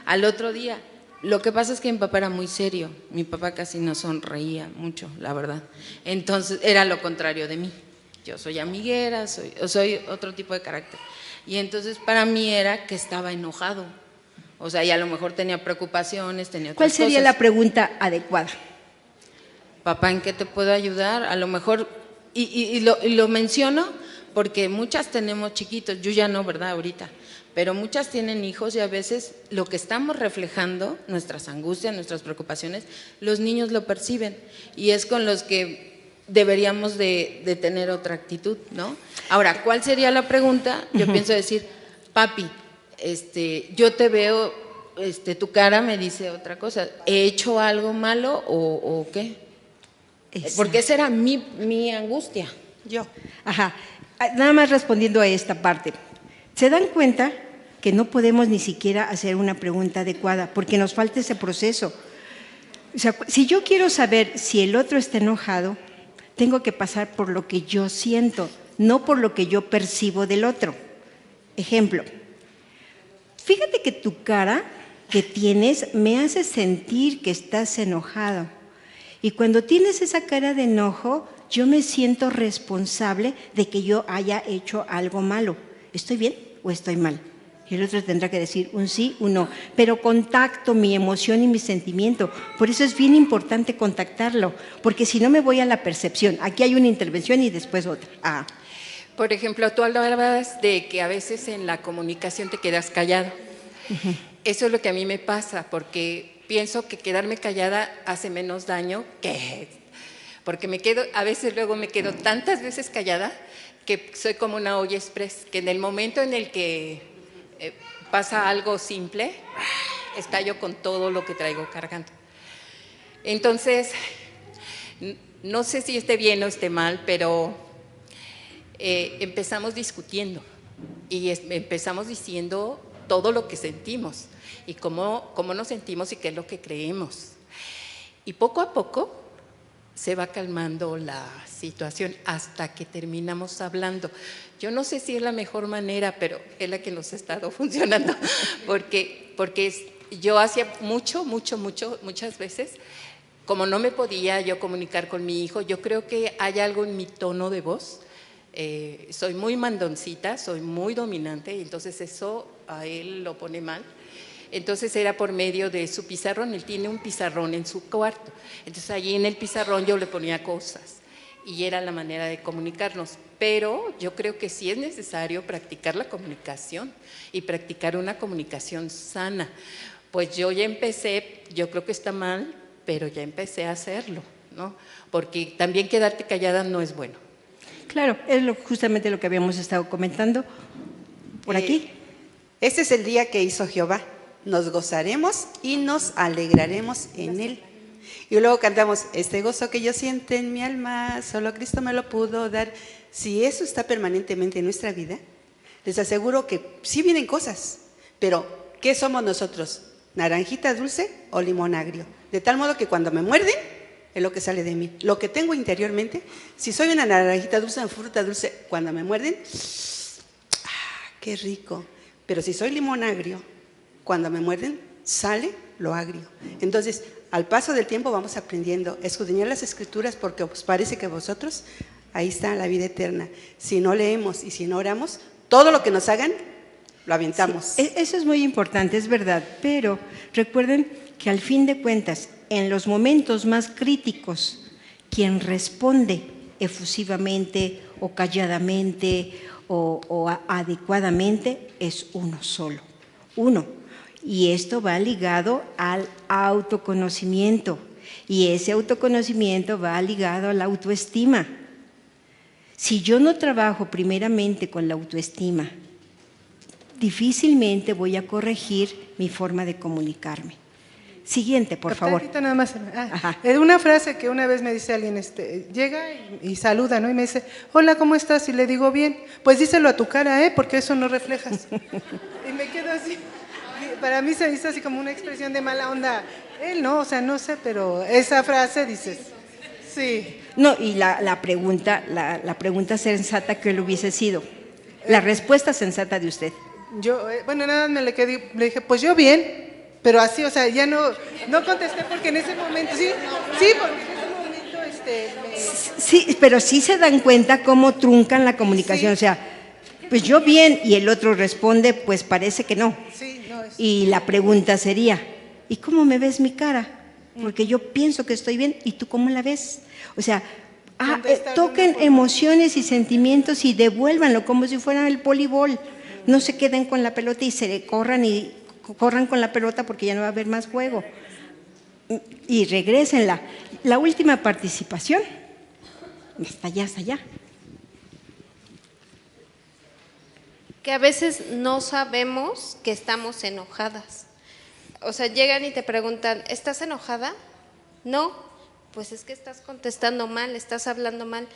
al otro día. Lo que pasa es que mi papá era muy serio. Mi papá casi no sonreía mucho, la verdad. Entonces era lo contrario de mí. Yo soy amiguera, soy otro tipo de carácter. Y entonces para mí era que estaba enojado. O sea, y a lo mejor tenía preocupaciones, tenía otras ¿Cuál sería cosas. la pregunta adecuada? Papá, ¿en qué te puedo ayudar? A lo mejor, y lo menciono porque muchas tenemos chiquitos, yo ya no, ¿verdad? Ahorita, pero muchas tienen hijos y a veces lo que estamos reflejando, nuestras angustias, nuestras preocupaciones, los niños lo perciben y es con los que deberíamos de tener otra actitud, ¿no? Ahora, ¿cuál sería la pregunta? Yo pienso decir, papi, yo te veo, tu cara me dice otra cosa, ¿he hecho algo malo o qué? Exacto. Porque esa era mi angustia. Yo. Ajá. Nada más respondiendo a esta parte. ¿Se dan cuenta que no podemos ni siquiera hacer una pregunta adecuada porque nos falta ese proceso? O sea, si yo quiero saber si el otro está enojado, tengo que pasar por lo que yo siento, no por lo que yo percibo del otro. Ejemplo, fíjate que tu cara que tienes me hace sentir que estás enojado. Y cuando tienes esa cara de enojo, yo me siento responsable de que yo haya hecho algo malo. ¿Estoy bien o estoy mal? Y el otro tendrá que decir un sí, un no. Pero contacto mi emoción y mi sentimiento. Por eso es bien importante contactarlo, porque si no me voy a la percepción. Aquí hay una intervención y después otra. Por ejemplo, tú hablabas de que a veces en la comunicación te quedas callado. Uh-huh. Eso es lo que a mí me pasa, porque pienso que quedarme callada hace menos daño porque a veces luego me quedo tantas veces callada que soy como una olla express, que en el momento en el que pasa algo simple, estallo con todo lo que traigo cargando. Entonces, no sé si esté bien o esté mal, pero empezamos discutiendo y empezamos diciendo todo lo que sentimos y cómo nos sentimos y qué es lo que creemos. Y poco a poco se va calmando la situación hasta que terminamos hablando. Yo no sé si es la mejor manera, pero es la que nos ha estado funcionando, porque yo hacía muchas veces, como no me podía yo comunicar con mi hijo, yo creo que hay algo en mi tono de voz. Soy muy mandoncita, soy muy dominante, y entonces eso a él lo pone mal. Entonces era por medio de su pizarrón, él tiene un pizarrón en su cuarto, entonces allí en el pizarrón yo le ponía cosas y era la manera de comunicarnos, pero yo creo que sí es necesario practicar la comunicación y practicar una comunicación sana. Pues yo ya empecé, yo creo que está mal, pero ya empecé a hacerlo, ¿no? Porque también quedarte callada no es bueno. Claro, es justamente lo que habíamos estado comentando por aquí. Este es el día que hizo Jehová. Nos gozaremos y nos alegraremos en él. Y luego cantamos, este gozo que yo siento en mi alma, solo Cristo me lo pudo dar. Si eso está permanentemente en nuestra vida, les aseguro que sí vienen cosas, pero ¿qué somos nosotros? ¿Naranjita dulce o limón agrio? De tal modo que cuando me muerden, es lo que sale de mí. Lo que tengo interiormente, si soy una naranjita dulce, una fruta dulce, cuando me muerden, qué rico. Pero si soy limón agrio, cuando me muerden, sale lo agrio. Entonces, al paso del tiempo vamos aprendiendo a escudriñar las escrituras porque os parece que vosotros, ahí está la vida eterna. Si no leemos y si no oramos, todo lo que nos hagan, lo aventamos. Sí, eso es muy importante, es verdad, pero recuerden que al fin de cuentas, en los momentos más críticos, quien responde efusivamente o calladamente o adecuadamente es uno solo, uno. Y esto va ligado al autoconocimiento y ese autoconocimiento va ligado a la autoestima. Si yo no trabajo primeramente con la autoestima, difícilmente voy a corregir mi forma de comunicarme. Siguiente, por favor. Nada más. Una frase que una vez me dice alguien, llega y saluda, ¿no? Y me dice, hola, ¿cómo estás? Y le digo, bien. Pues díselo a tu cara, porque eso no reflejas. Y me quedo así. Para mí se hizo así como una expresión de mala onda. Él no, o sea, no sé, pero esa frase dices, sí. No, y la pregunta sensata que él hubiese sido, la respuesta sensata de usted. Yo, bueno, nada más le dije, pues yo bien, pero así, o sea, ya no contesté porque en ese momento, sí, porque en ese momento, Sí, pero sí se dan cuenta cómo truncan la comunicación, sí. O sea, pues yo bien, y el otro responde, pues parece que no. Sí. Y la pregunta sería, ¿y cómo me ves mi cara? Porque yo pienso que estoy bien, ¿y tú cómo la ves? O sea, toquen emociones y sentimientos y devuélvanlo como si fueran el voleibol. No se queden con la pelota y corran con la pelota porque ya no va a haber más juego. Y regrésenla. La última participación. Hasta allá. Que a veces no sabemos que estamos enojadas. O sea, llegan y te preguntan, ¿estás enojada? No, pues es que estás contestando mal, estás hablando mal.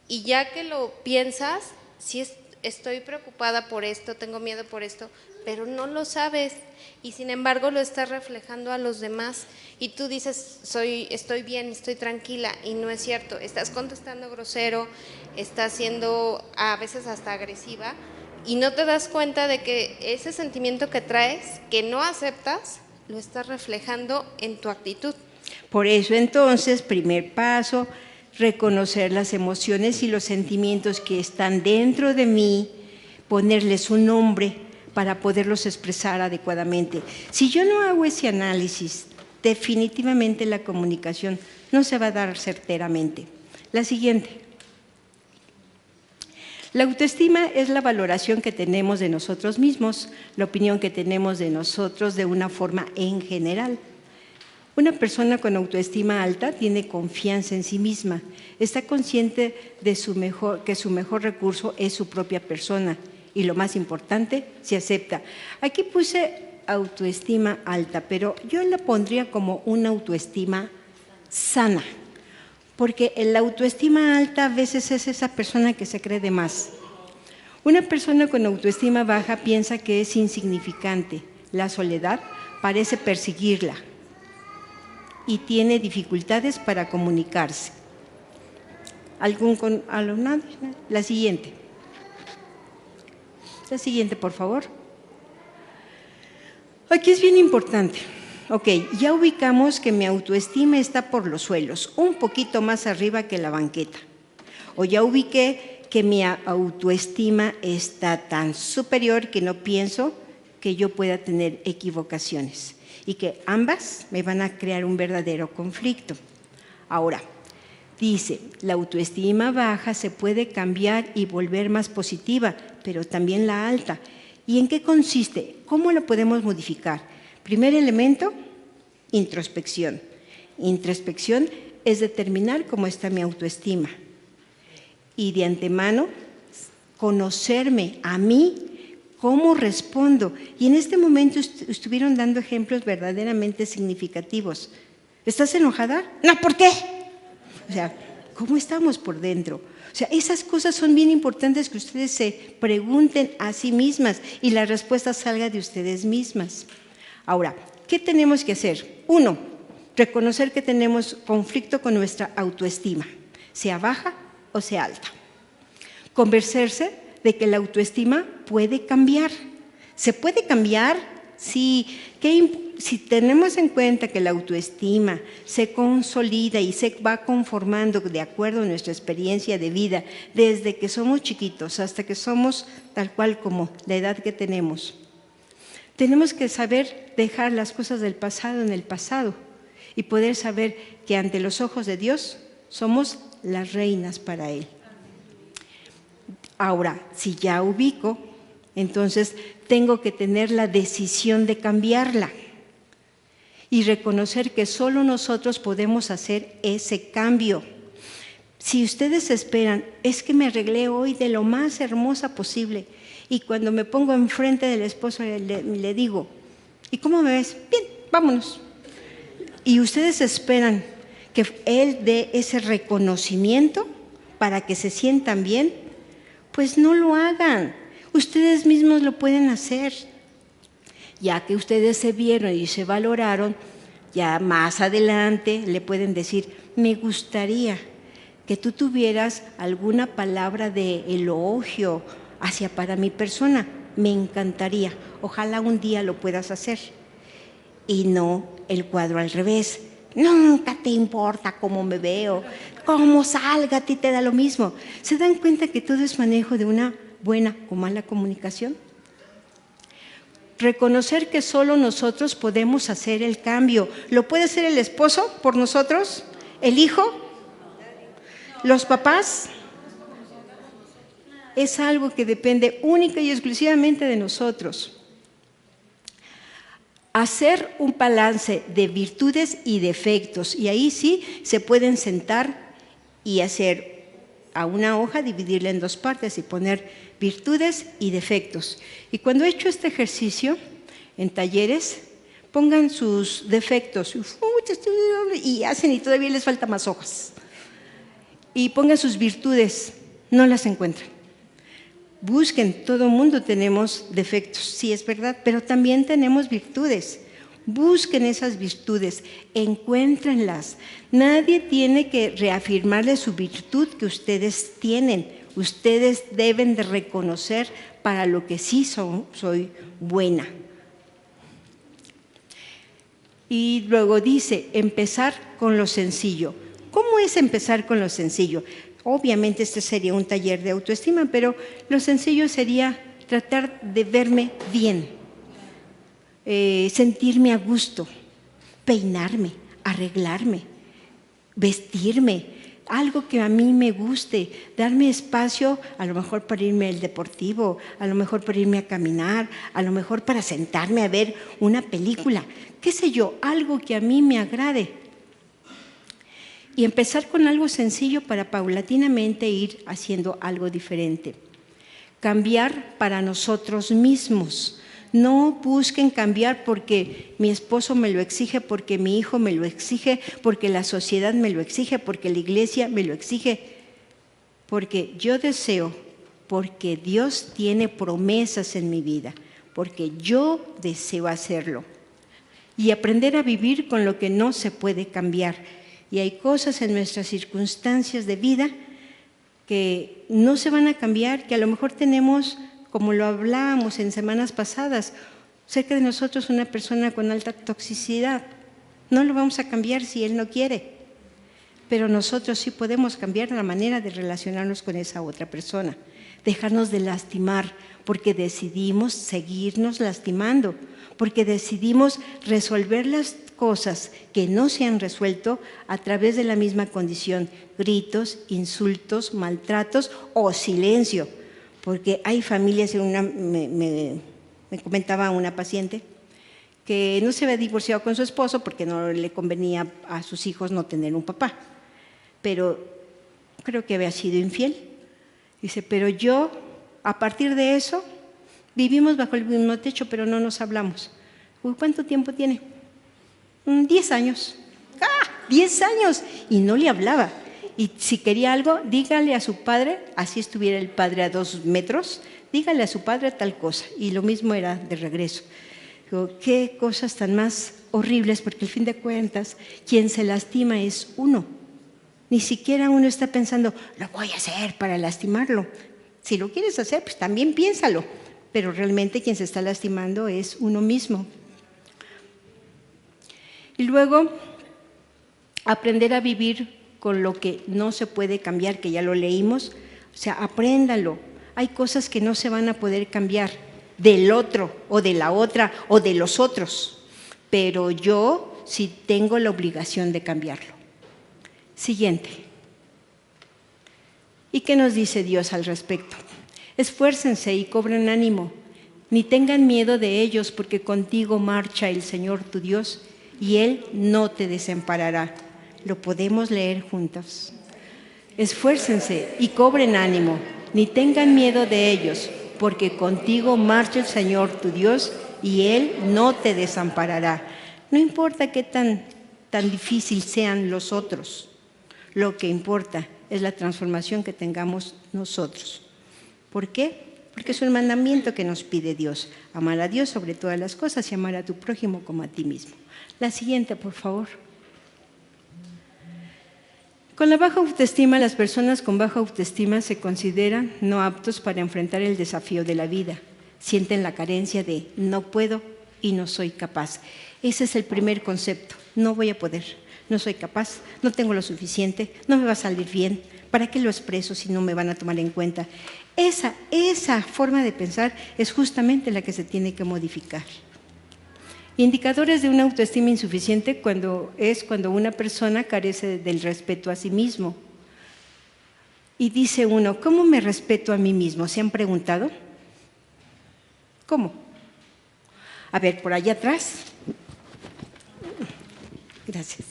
Y ya que lo piensas, sí estoy preocupada por esto, tengo miedo por esto, pero no lo sabes y sin embargo lo estás reflejando a los demás y tú dices, estoy bien, estoy tranquila y no es cierto, estás contestando grosero, estás siendo a veces hasta agresiva y no te das cuenta de que ese sentimiento que traes, que no aceptas, lo estás reflejando en tu actitud. Por eso entonces, primer paso, reconocer las emociones y los sentimientos que están dentro de mí, ponerles un nombre para poderlos expresar adecuadamente. Si yo no hago ese análisis, definitivamente la comunicación no se va a dar certeramente. La siguiente. La autoestima es la valoración que tenemos de nosotros mismos, la opinión que tenemos de nosotros de una forma en general. Una persona con autoestima alta tiene confianza en sí misma, está consciente de que su mejor recurso es su propia persona y lo más importante, se acepta. Aquí puse autoestima alta, pero yo la pondría como una autoestima sana, porque la autoestima alta a veces es esa persona que se cree de más. Una persona con autoestima baja piensa que es insignificante, la soledad parece perseguirla y tiene dificultades para comunicarse. ¿Algún alumnado? La siguiente. La siguiente, por favor. Aquí es bien importante. Ok, ya ubicamos que mi autoestima está por los suelos, un poquito más arriba que la banqueta. O ya ubiqué que mi autoestima está tan superior que no pienso que yo pueda tener equivocaciones y que ambas me van a crear un verdadero conflicto. Ahora, dice, la autoestima baja se puede cambiar y volver más positiva, pero también la alta. ¿Y en qué consiste? ¿Cómo lo podemos modificar? Primer elemento, introspección. Introspección es determinar cómo está mi autoestima. Y de antemano, conocerme a mí, cómo respondo. Y en este momento estuvieron dando ejemplos verdaderamente significativos. ¿Estás enojada? No, ¿por qué? O sea, ¿cómo estamos por dentro? O sea, esas cosas son bien importantes que ustedes se pregunten a sí mismas y la respuesta salga de ustedes mismas. Ahora, ¿qué tenemos que hacer? Uno, reconocer que tenemos conflicto con nuestra autoestima, sea baja o sea alta. Convencerse de que la autoestima puede cambiar. ¿Se puede cambiar? Sí. Si tenemos en cuenta que la autoestima se consolida y se va conformando de acuerdo a nuestra experiencia de vida, desde que somos chiquitos hasta que somos tal cual como la edad que tenemos, tenemos que saber dejar las cosas del pasado en el pasado y poder saber que ante los ojos de Dios somos las reinas para Él. Ahora, si ya ubico, entonces tengo que tener la decisión de cambiarla y reconocer que solo nosotros podemos hacer ese cambio. Si ustedes esperan, es que me arreglé hoy de lo más hermosa posible y cuando me pongo enfrente del esposo le digo, ¿y cómo me ves? Bien, vámonos. Y ustedes esperan que él dé ese reconocimiento para que se sientan bien, pues no lo hagan. Ustedes mismos lo pueden hacer. Ya que ustedes se vieron y se valoraron, ya más adelante le pueden decir, me gustaría que tú tuvieras alguna palabra de elogio para mi persona, me encantaría, ojalá un día lo puedas hacer. Y no el cuadro al revés, nunca te importa cómo me veo, cómo salga, a ti te da lo mismo. ¿Se dan cuenta que todo es manejo de una buena o mala comunicación? Reconocer que solo nosotros podemos hacer el cambio. ¿Lo puede hacer el esposo por nosotros? ¿El hijo? ¿Los papás? Es algo que depende única y exclusivamente de nosotros. Hacer un balance de virtudes y defectos, y ahí sí se pueden sentar y hacer a una hoja, dividirla en dos partes y poner virtudes y defectos. Y cuando he hecho este ejercicio en talleres, pongan sus defectos y hacen y todavía les falta más hojas. Y pongan sus virtudes, no las encuentran. Busquen, todo mundo tenemos defectos, sí es verdad, pero también tenemos virtudes. Busquen esas virtudes, encuéntrenlas. Nadie tiene que reafirmarle su virtud que ustedes tienen. Ustedes deben de reconocer para lo que sí soy buena. Y luego dice, empezar con lo sencillo. ¿Cómo es empezar con lo sencillo? Obviamente este sería un taller de autoestima, pero lo sencillo sería tratar de verme bien, sentirme a gusto, peinarme, arreglarme, vestirme, algo que a mí me guste, darme espacio a lo mejor para irme al deportivo, a lo mejor para irme a caminar, a lo mejor para sentarme a ver una película, qué sé yo, algo que a mí me agrade. Y empezar con algo sencillo para paulatinamente ir haciendo algo diferente. Cambiar para nosotros mismos. No busquen cambiar porque mi esposo me lo exige, porque mi hijo me lo exige, porque la sociedad me lo exige, porque la iglesia me lo exige. Porque yo deseo, porque Dios tiene promesas en mi vida, porque yo deseo hacerlo. Y aprender a vivir con lo que no se puede cambiar. Y hay cosas en nuestras circunstancias de vida que no se van a cambiar, que a lo mejor tenemos, como lo hablábamos en semanas pasadas, cerca de nosotros una persona con alta toxicidad. No lo vamos a cambiar si él no quiere, pero nosotros sí podemos cambiar la manera de relacionarnos con esa otra persona, dejarnos de lastimar, porque decidimos seguirnos lastimando, porque decidimos resolver las cosas que no se han resuelto a través de la misma condición, gritos, insultos, maltratos o silencio, porque hay familias, me comentaba una paciente que no se había divorciado con su esposo porque no le convenía a sus hijos no tener un papá, pero creo que había sido infiel. Dice, pero yo, a partir de eso, vivimos bajo el mismo techo, pero no nos hablamos. ¿Cuánto tiempo tiene? 10 años. ¡Ah! 10 años. Y no le hablaba. Y si quería algo, dígale a su padre, así estuviera el padre a 2 metros, dígale a su padre tal cosa. Y lo mismo era de regreso. Digo, qué cosas tan más horribles, porque al fin de cuentas, quien se lastima es uno. Ni siquiera uno está pensando, lo voy a hacer para lastimarlo. Si lo quieres hacer, pues también piénsalo. Pero realmente quien se está lastimando es uno mismo. Y luego, aprender a vivir con lo que no se puede cambiar, que ya lo leímos. O sea, apréndalo. Hay cosas que no se van a poder cambiar del otro o de la otra o de los otros. Pero yo sí tengo la obligación de cambiarlo. Siguiente. ¿Y qué nos dice Dios al respecto? Esfuércense y cobren ánimo, ni tengan miedo de ellos, porque contigo marcha el Señor tu Dios, y Él no te desamparará. Lo podemos leer juntos. Esfuércense y cobren ánimo, ni tengan miedo de ellos, porque contigo marcha el Señor tu Dios, y Él no te desamparará. No importa qué tan difícil sean los otros, lo que importa es la transformación que tengamos nosotros. ¿Por qué? Porque es un mandamiento que nos pide Dios. Amar a Dios sobre todas las cosas y amar a tu prójimo como a ti mismo. La siguiente, por favor. Con la baja autoestima, las personas con baja autoestima se consideran no aptos para enfrentar el desafío de la vida. Sienten la carencia de no puedo y no soy capaz. Ese es el primer concepto. No voy a poder, no soy capaz, no tengo lo suficiente, no me va a salir bien. ¿Para qué lo expreso si no me van a tomar en cuenta? Esa forma de pensar es justamente la que se tiene que modificar. Indicadores de una autoestima insuficiente cuando una persona carece del respeto a sí mismo. Y dice uno, ¿cómo me respeto a mí mismo? ¿Se han preguntado? ¿Cómo? A ver, por allá atrás. Gracias.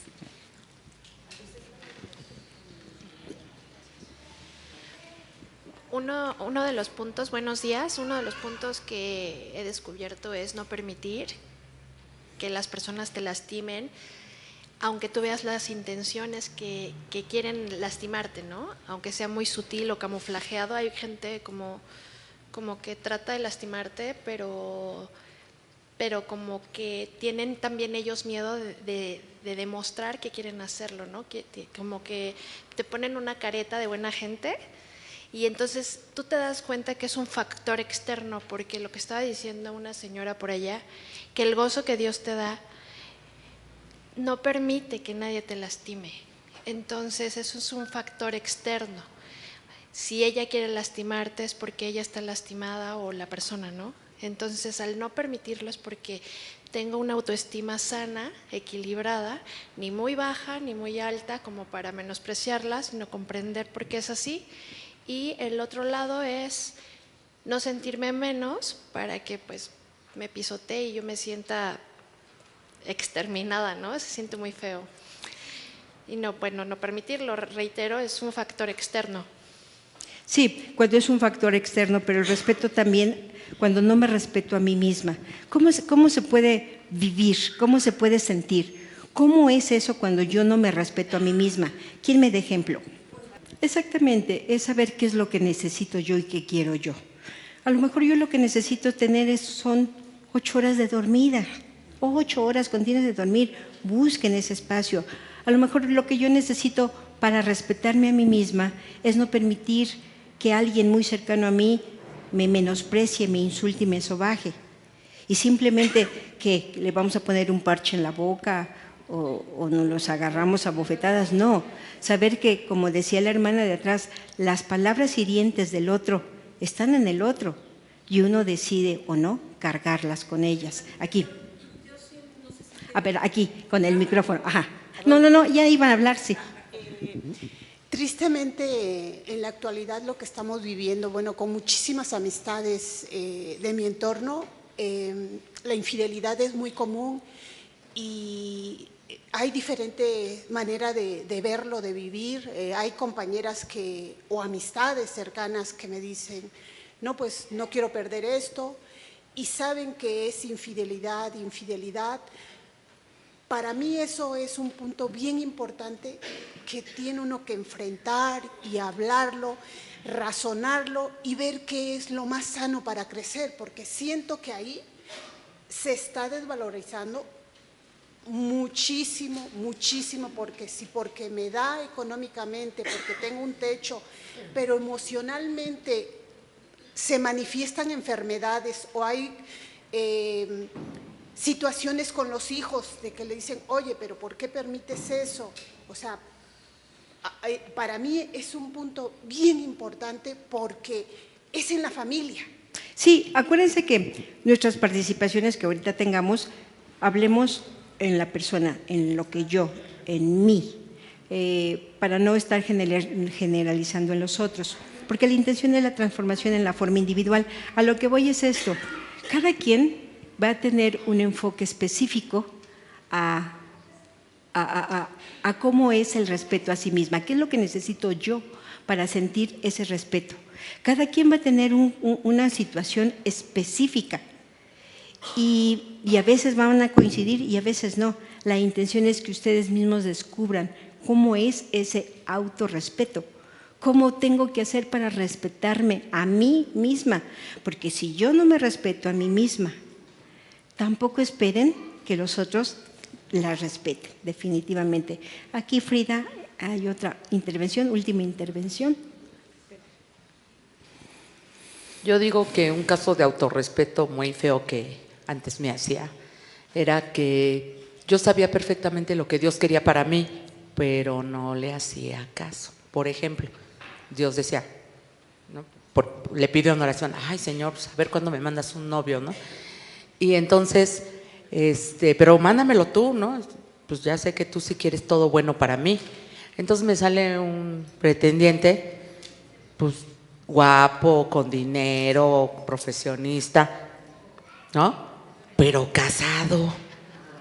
Uno de los puntos, buenos días, uno de los puntos que he descubierto es no permitir que las personas te lastimen, aunque tú veas las intenciones que quieren lastimarte, ¿no? Aunque sea muy sutil o camuflajeado, hay gente como como que trata de lastimarte, pero como que tienen también ellos miedo de demostrar que quieren hacerlo, ¿no? Como que te ponen una careta de buena gente y entonces tú te das cuenta que es un factor externo, porque lo que estaba diciendo una señora por allá, que el gozo que Dios te da no permite que nadie te lastime. Entonces eso es un factor externo. Si ella quiere lastimarte es porque ella está lastimada o la persona, ¿no? Entonces, al no permitirlo es porque tengo una autoestima sana, equilibrada, ni muy baja ni muy alta como para menospreciarla, sino comprender por qué es así. Y el otro lado es no sentirme menos para que pues me pisotee y yo me sienta exterminada, ¿no? Se siente muy feo. Y no, bueno, no permitirlo, reitero, es un factor externo. Sí, cuando es un factor externo, pero el respeto también, cuando no me respeto a mí misma. ¿Cómo se puede vivir? ¿Cómo se puede sentir? ¿Cómo es eso cuando yo no me respeto a mí misma? ¿Quién me da ejemplo? Exactamente, es saber qué es lo que necesito yo y qué quiero yo. A lo mejor yo lo que necesito tener son 8 horas de dormida, 8 horas continuas de dormir, busquen ese espacio. A lo mejor lo que yo necesito para respetarme a mí misma es no permitir que alguien muy cercano a mí me menosprecie, me insulte y me sobaje. Y simplemente que le vamos a poner un parche en la boca o nos los agarramos a bofetadas, no. Saber que, como decía la hermana de atrás, las palabras hirientes del otro están en el otro y uno decide o no cargarlas con ellas. Aquí. A ver, aquí, con el micrófono. Ajá. No, ya iban a hablar, sí. Tristemente, en la actualidad lo que estamos viviendo, bueno, con muchísimas amistades de mi entorno, la infidelidad es muy común y hay diferente manera de verlo, de vivir. Hay compañeras o amistades cercanas que me dicen, no, pues no quiero perder esto, y saben que es infidelidad. Para mí eso es un punto bien importante que tiene uno que enfrentar y hablarlo, razonarlo y ver qué es lo más sano para crecer, porque siento que ahí se está desvalorizando muchísimo, porque me da económicamente, porque tengo un techo, pero emocionalmente se manifiestan enfermedades o hay situaciones con los hijos de que le dicen, oye, pero ¿por qué permites eso? O sea, para mí es un punto bien importante porque es en la familia. Sí, acuérdense que nuestras participaciones que ahorita tengamos, hablemos en la persona, en lo que yo, en mí, para no estar generalizando en los otros, porque la intención es la transformación en la forma individual. A lo que voy es esto, cada quien va a tener un enfoque específico a cómo es el respeto a sí misma, qué es lo que necesito yo para sentir ese respeto. Cada quien va a tener una situación específica y a veces van a coincidir y a veces no. La intención es que ustedes mismos descubran cómo es ese autorrespeto, cómo tengo que hacer para respetarme a mí misma, porque si yo no me respeto a mí misma, tampoco esperen que los otros la respeten, definitivamente. Aquí, Frida, hay otra intervención, última intervención. Yo digo que un caso de autorrespeto muy feo que antes me hacía era que yo sabía perfectamente lo que Dios quería para mí, pero no le hacía caso. Por ejemplo, Dios decía, ¿no? Le pidió una oración, ay Señor, pues a ver cuándo me mandas un novio, ¿no? Y entonces, pero mándamelo tú, ¿no? Pues ya sé que tú sí quieres todo bueno para mí. Entonces me sale un pretendiente, pues guapo, con dinero, profesionista, ¿no? Pero casado,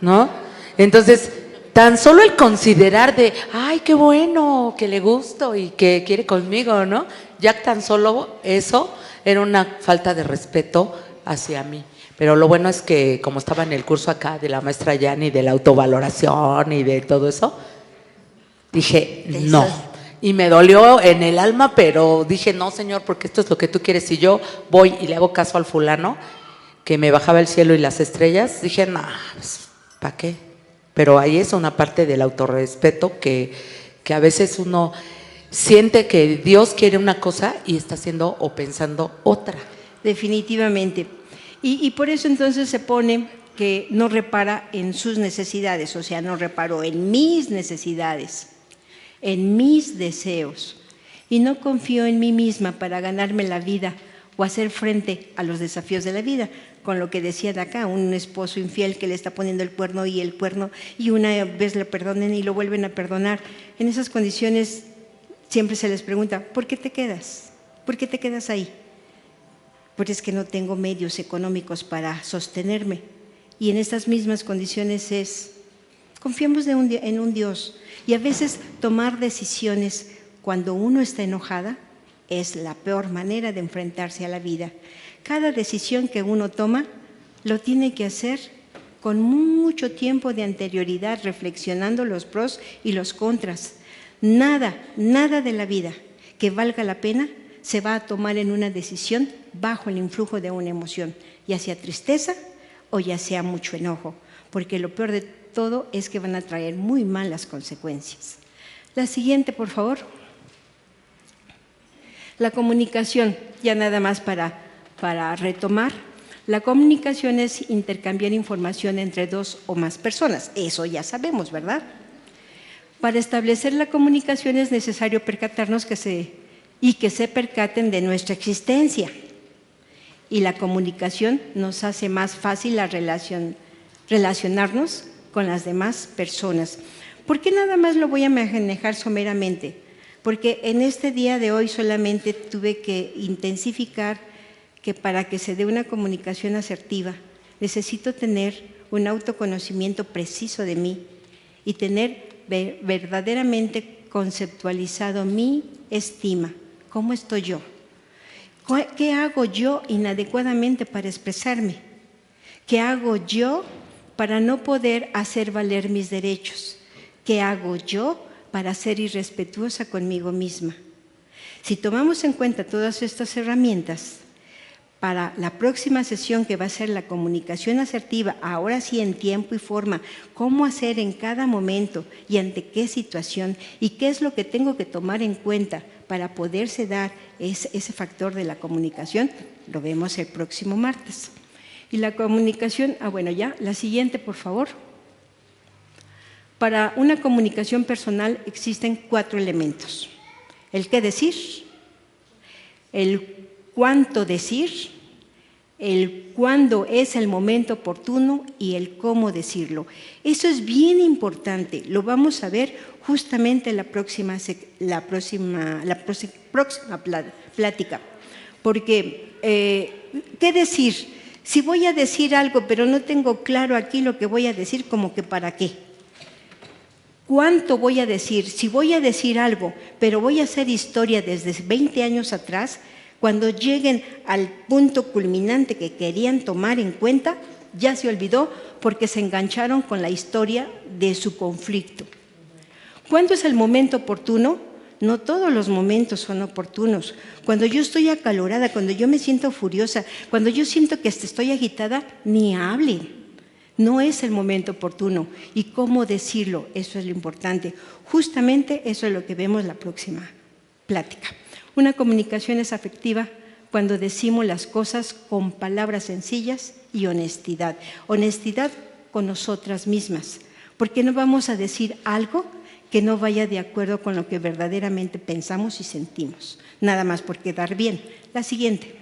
¿no? Entonces, tan solo el considerar de, ay, qué bueno, que le gusto y que quiere conmigo, ¿no? Ya tan solo eso era una falta de respeto hacia mí. Pero lo bueno es que, como estaba en el curso acá de la maestra Yani, de la autovaloración y de todo eso, dije, no, Y me dolió en el alma, pero dije, no, Señor, porque esto es lo que tú quieres. Y yo voy y le hago caso al fulano, que me bajaba el cielo y las estrellas. Dije, no, pues, ¿para qué? Pero ahí es una parte del autorrespeto que a veces uno siente que Dios quiere una cosa y está haciendo o pensando otra. Definitivamente. Y por eso entonces se pone que no repara en sus necesidades, o sea, no reparó en mis necesidades, en mis deseos, y no confío en mí misma para ganarme la vida o hacer frente a los desafíos de la vida, con lo que decía de acá, un esposo infiel que le está poniendo el cuerno, y una vez le perdonen y lo vuelven a perdonar. En esas condiciones siempre se les pregunta, ¿por qué te quedas? ¿Por qué te quedas ahí? Pues es que no tengo medios económicos para sostenerme. Y en estas mismas condiciones confiamos en un Dios. Y a veces tomar decisiones cuando uno está enojada es la peor manera de enfrentarse a la vida. Cada decisión que uno toma lo tiene que hacer con mucho tiempo de anterioridad, reflexionando los pros y los contras. Nada de la vida que valga la pena se va a tomar en una decisión bajo el influjo de una emoción, ya sea tristeza o ya sea mucho enojo, porque lo peor de todo es que van a traer muy malas consecuencias. La siguiente, por favor. La comunicación, ya nada más para retomar. La comunicación es intercambiar información entre dos o más personas, eso ya sabemos, ¿verdad? Para establecer la comunicación es necesario percatarnos que se percaten de nuestra existencia. Y la comunicación nos hace más fácil la relacionarnos con las demás personas. ¿Por qué nada más lo voy a manejar someramente? Porque en este día de hoy solamente tuve que intensificar que para que se dé una comunicación asertiva necesito tener un autoconocimiento preciso de mí y tener verdaderamente conceptualizado mi estima. ¿Cómo estoy yo? ¿Qué hago yo inadecuadamente para expresarme? ¿Qué hago yo para no poder hacer valer mis derechos? ¿Qué hago yo para ser irrespetuosa conmigo misma? Si tomamos en cuenta todas estas herramientas, para la próxima sesión que va a ser la comunicación asertiva, ahora sí en tiempo y forma, cómo hacer en cada momento y ante qué situación y qué es lo que tengo que tomar en cuenta para poderse dar ese factor de la comunicación, lo vemos el próximo martes. Y la comunicación, la siguiente, por favor. Para una comunicación personal existen 4 elementos. El qué decir, el cuánto decir, el cuándo es el momento oportuno y el cómo decirlo. Eso es bien importante, lo vamos a ver justamente en la próxima plática. Porque, ¿qué decir? Si voy a decir algo, pero no tengo claro aquí lo que voy a decir, como que ¿para qué? ¿Cuánto voy a decir? Si voy a decir algo, pero voy a hacer historia desde 20 años atrás, cuando lleguen al punto culminante que querían tomar en cuenta, ya se olvidó porque se engancharon con la historia de su conflicto. ¿Cuándo es el momento oportuno? No todos los momentos son oportunos. Cuando yo estoy acalorada, cuando yo me siento furiosa, cuando yo siento que estoy agitada, ni hablen. No es el momento oportuno. ¿Y cómo decirlo? Eso es lo importante. Justamente eso es lo que vemos la próxima plática. Una comunicación es afectiva cuando decimos las cosas con palabras sencillas y honestidad. Honestidad con nosotras mismas, porque no vamos a decir algo que no vaya de acuerdo con lo que verdaderamente pensamos y sentimos, nada más por quedar bien. La siguiente.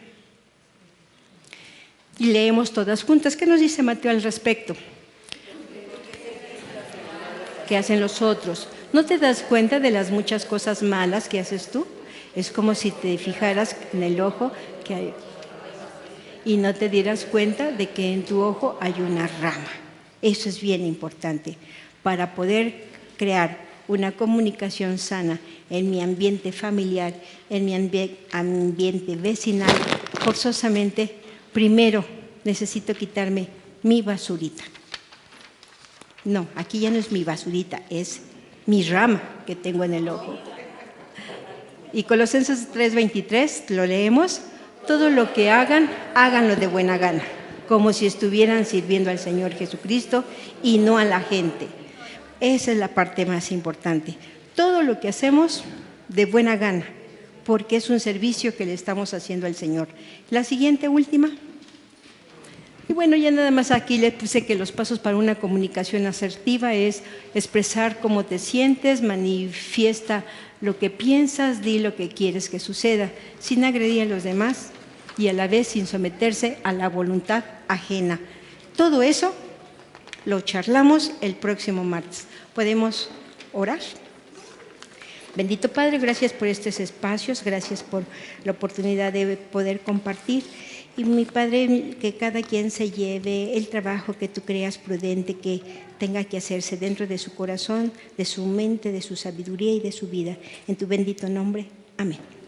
Y leemos todas juntas. ¿Qué nos dice Mateo al respecto? ¿Qué hacen los otros? ¿No te das cuenta de las muchas cosas malas que haces tú? Es como si te fijaras en el ojo que hay, y no te dieras cuenta de que en tu ojo hay una rama. Eso es bien importante para poder crear una comunicación sana en mi ambiente familiar, en mi ambiente vecinal. Forzosamente, primero necesito quitarme mi basurita. No, aquí ya no es mi basurita, es mi rama que tengo en el ojo. Y Colosenses 3:23, lo leemos: todo lo que hagan, háganlo de buena gana, como si estuvieran sirviendo al Señor Jesucristo y no a la gente. Esa es la parte más importante. Todo lo que hacemos de buena gana, porque es un servicio que le estamos haciendo al Señor. La siguiente, última. Y bueno, ya nada más aquí le puse que los pasos para una comunicación asertiva es expresar cómo te sientes, manifiesta lo que piensas, di lo que quieres que suceda, sin agredir a los demás y a la vez sin someterse a la voluntad ajena. Todo eso lo charlamos el próximo martes. ¿Podemos orar? Bendito Padre, gracias por estos espacios, gracias por la oportunidad de poder compartir. Y mi Padre, que cada quien se lleve el trabajo que tú creas prudente que tenga que hacerse dentro de su corazón, de su mente, de su sabiduría y de su vida. En tu bendito nombre. Amén.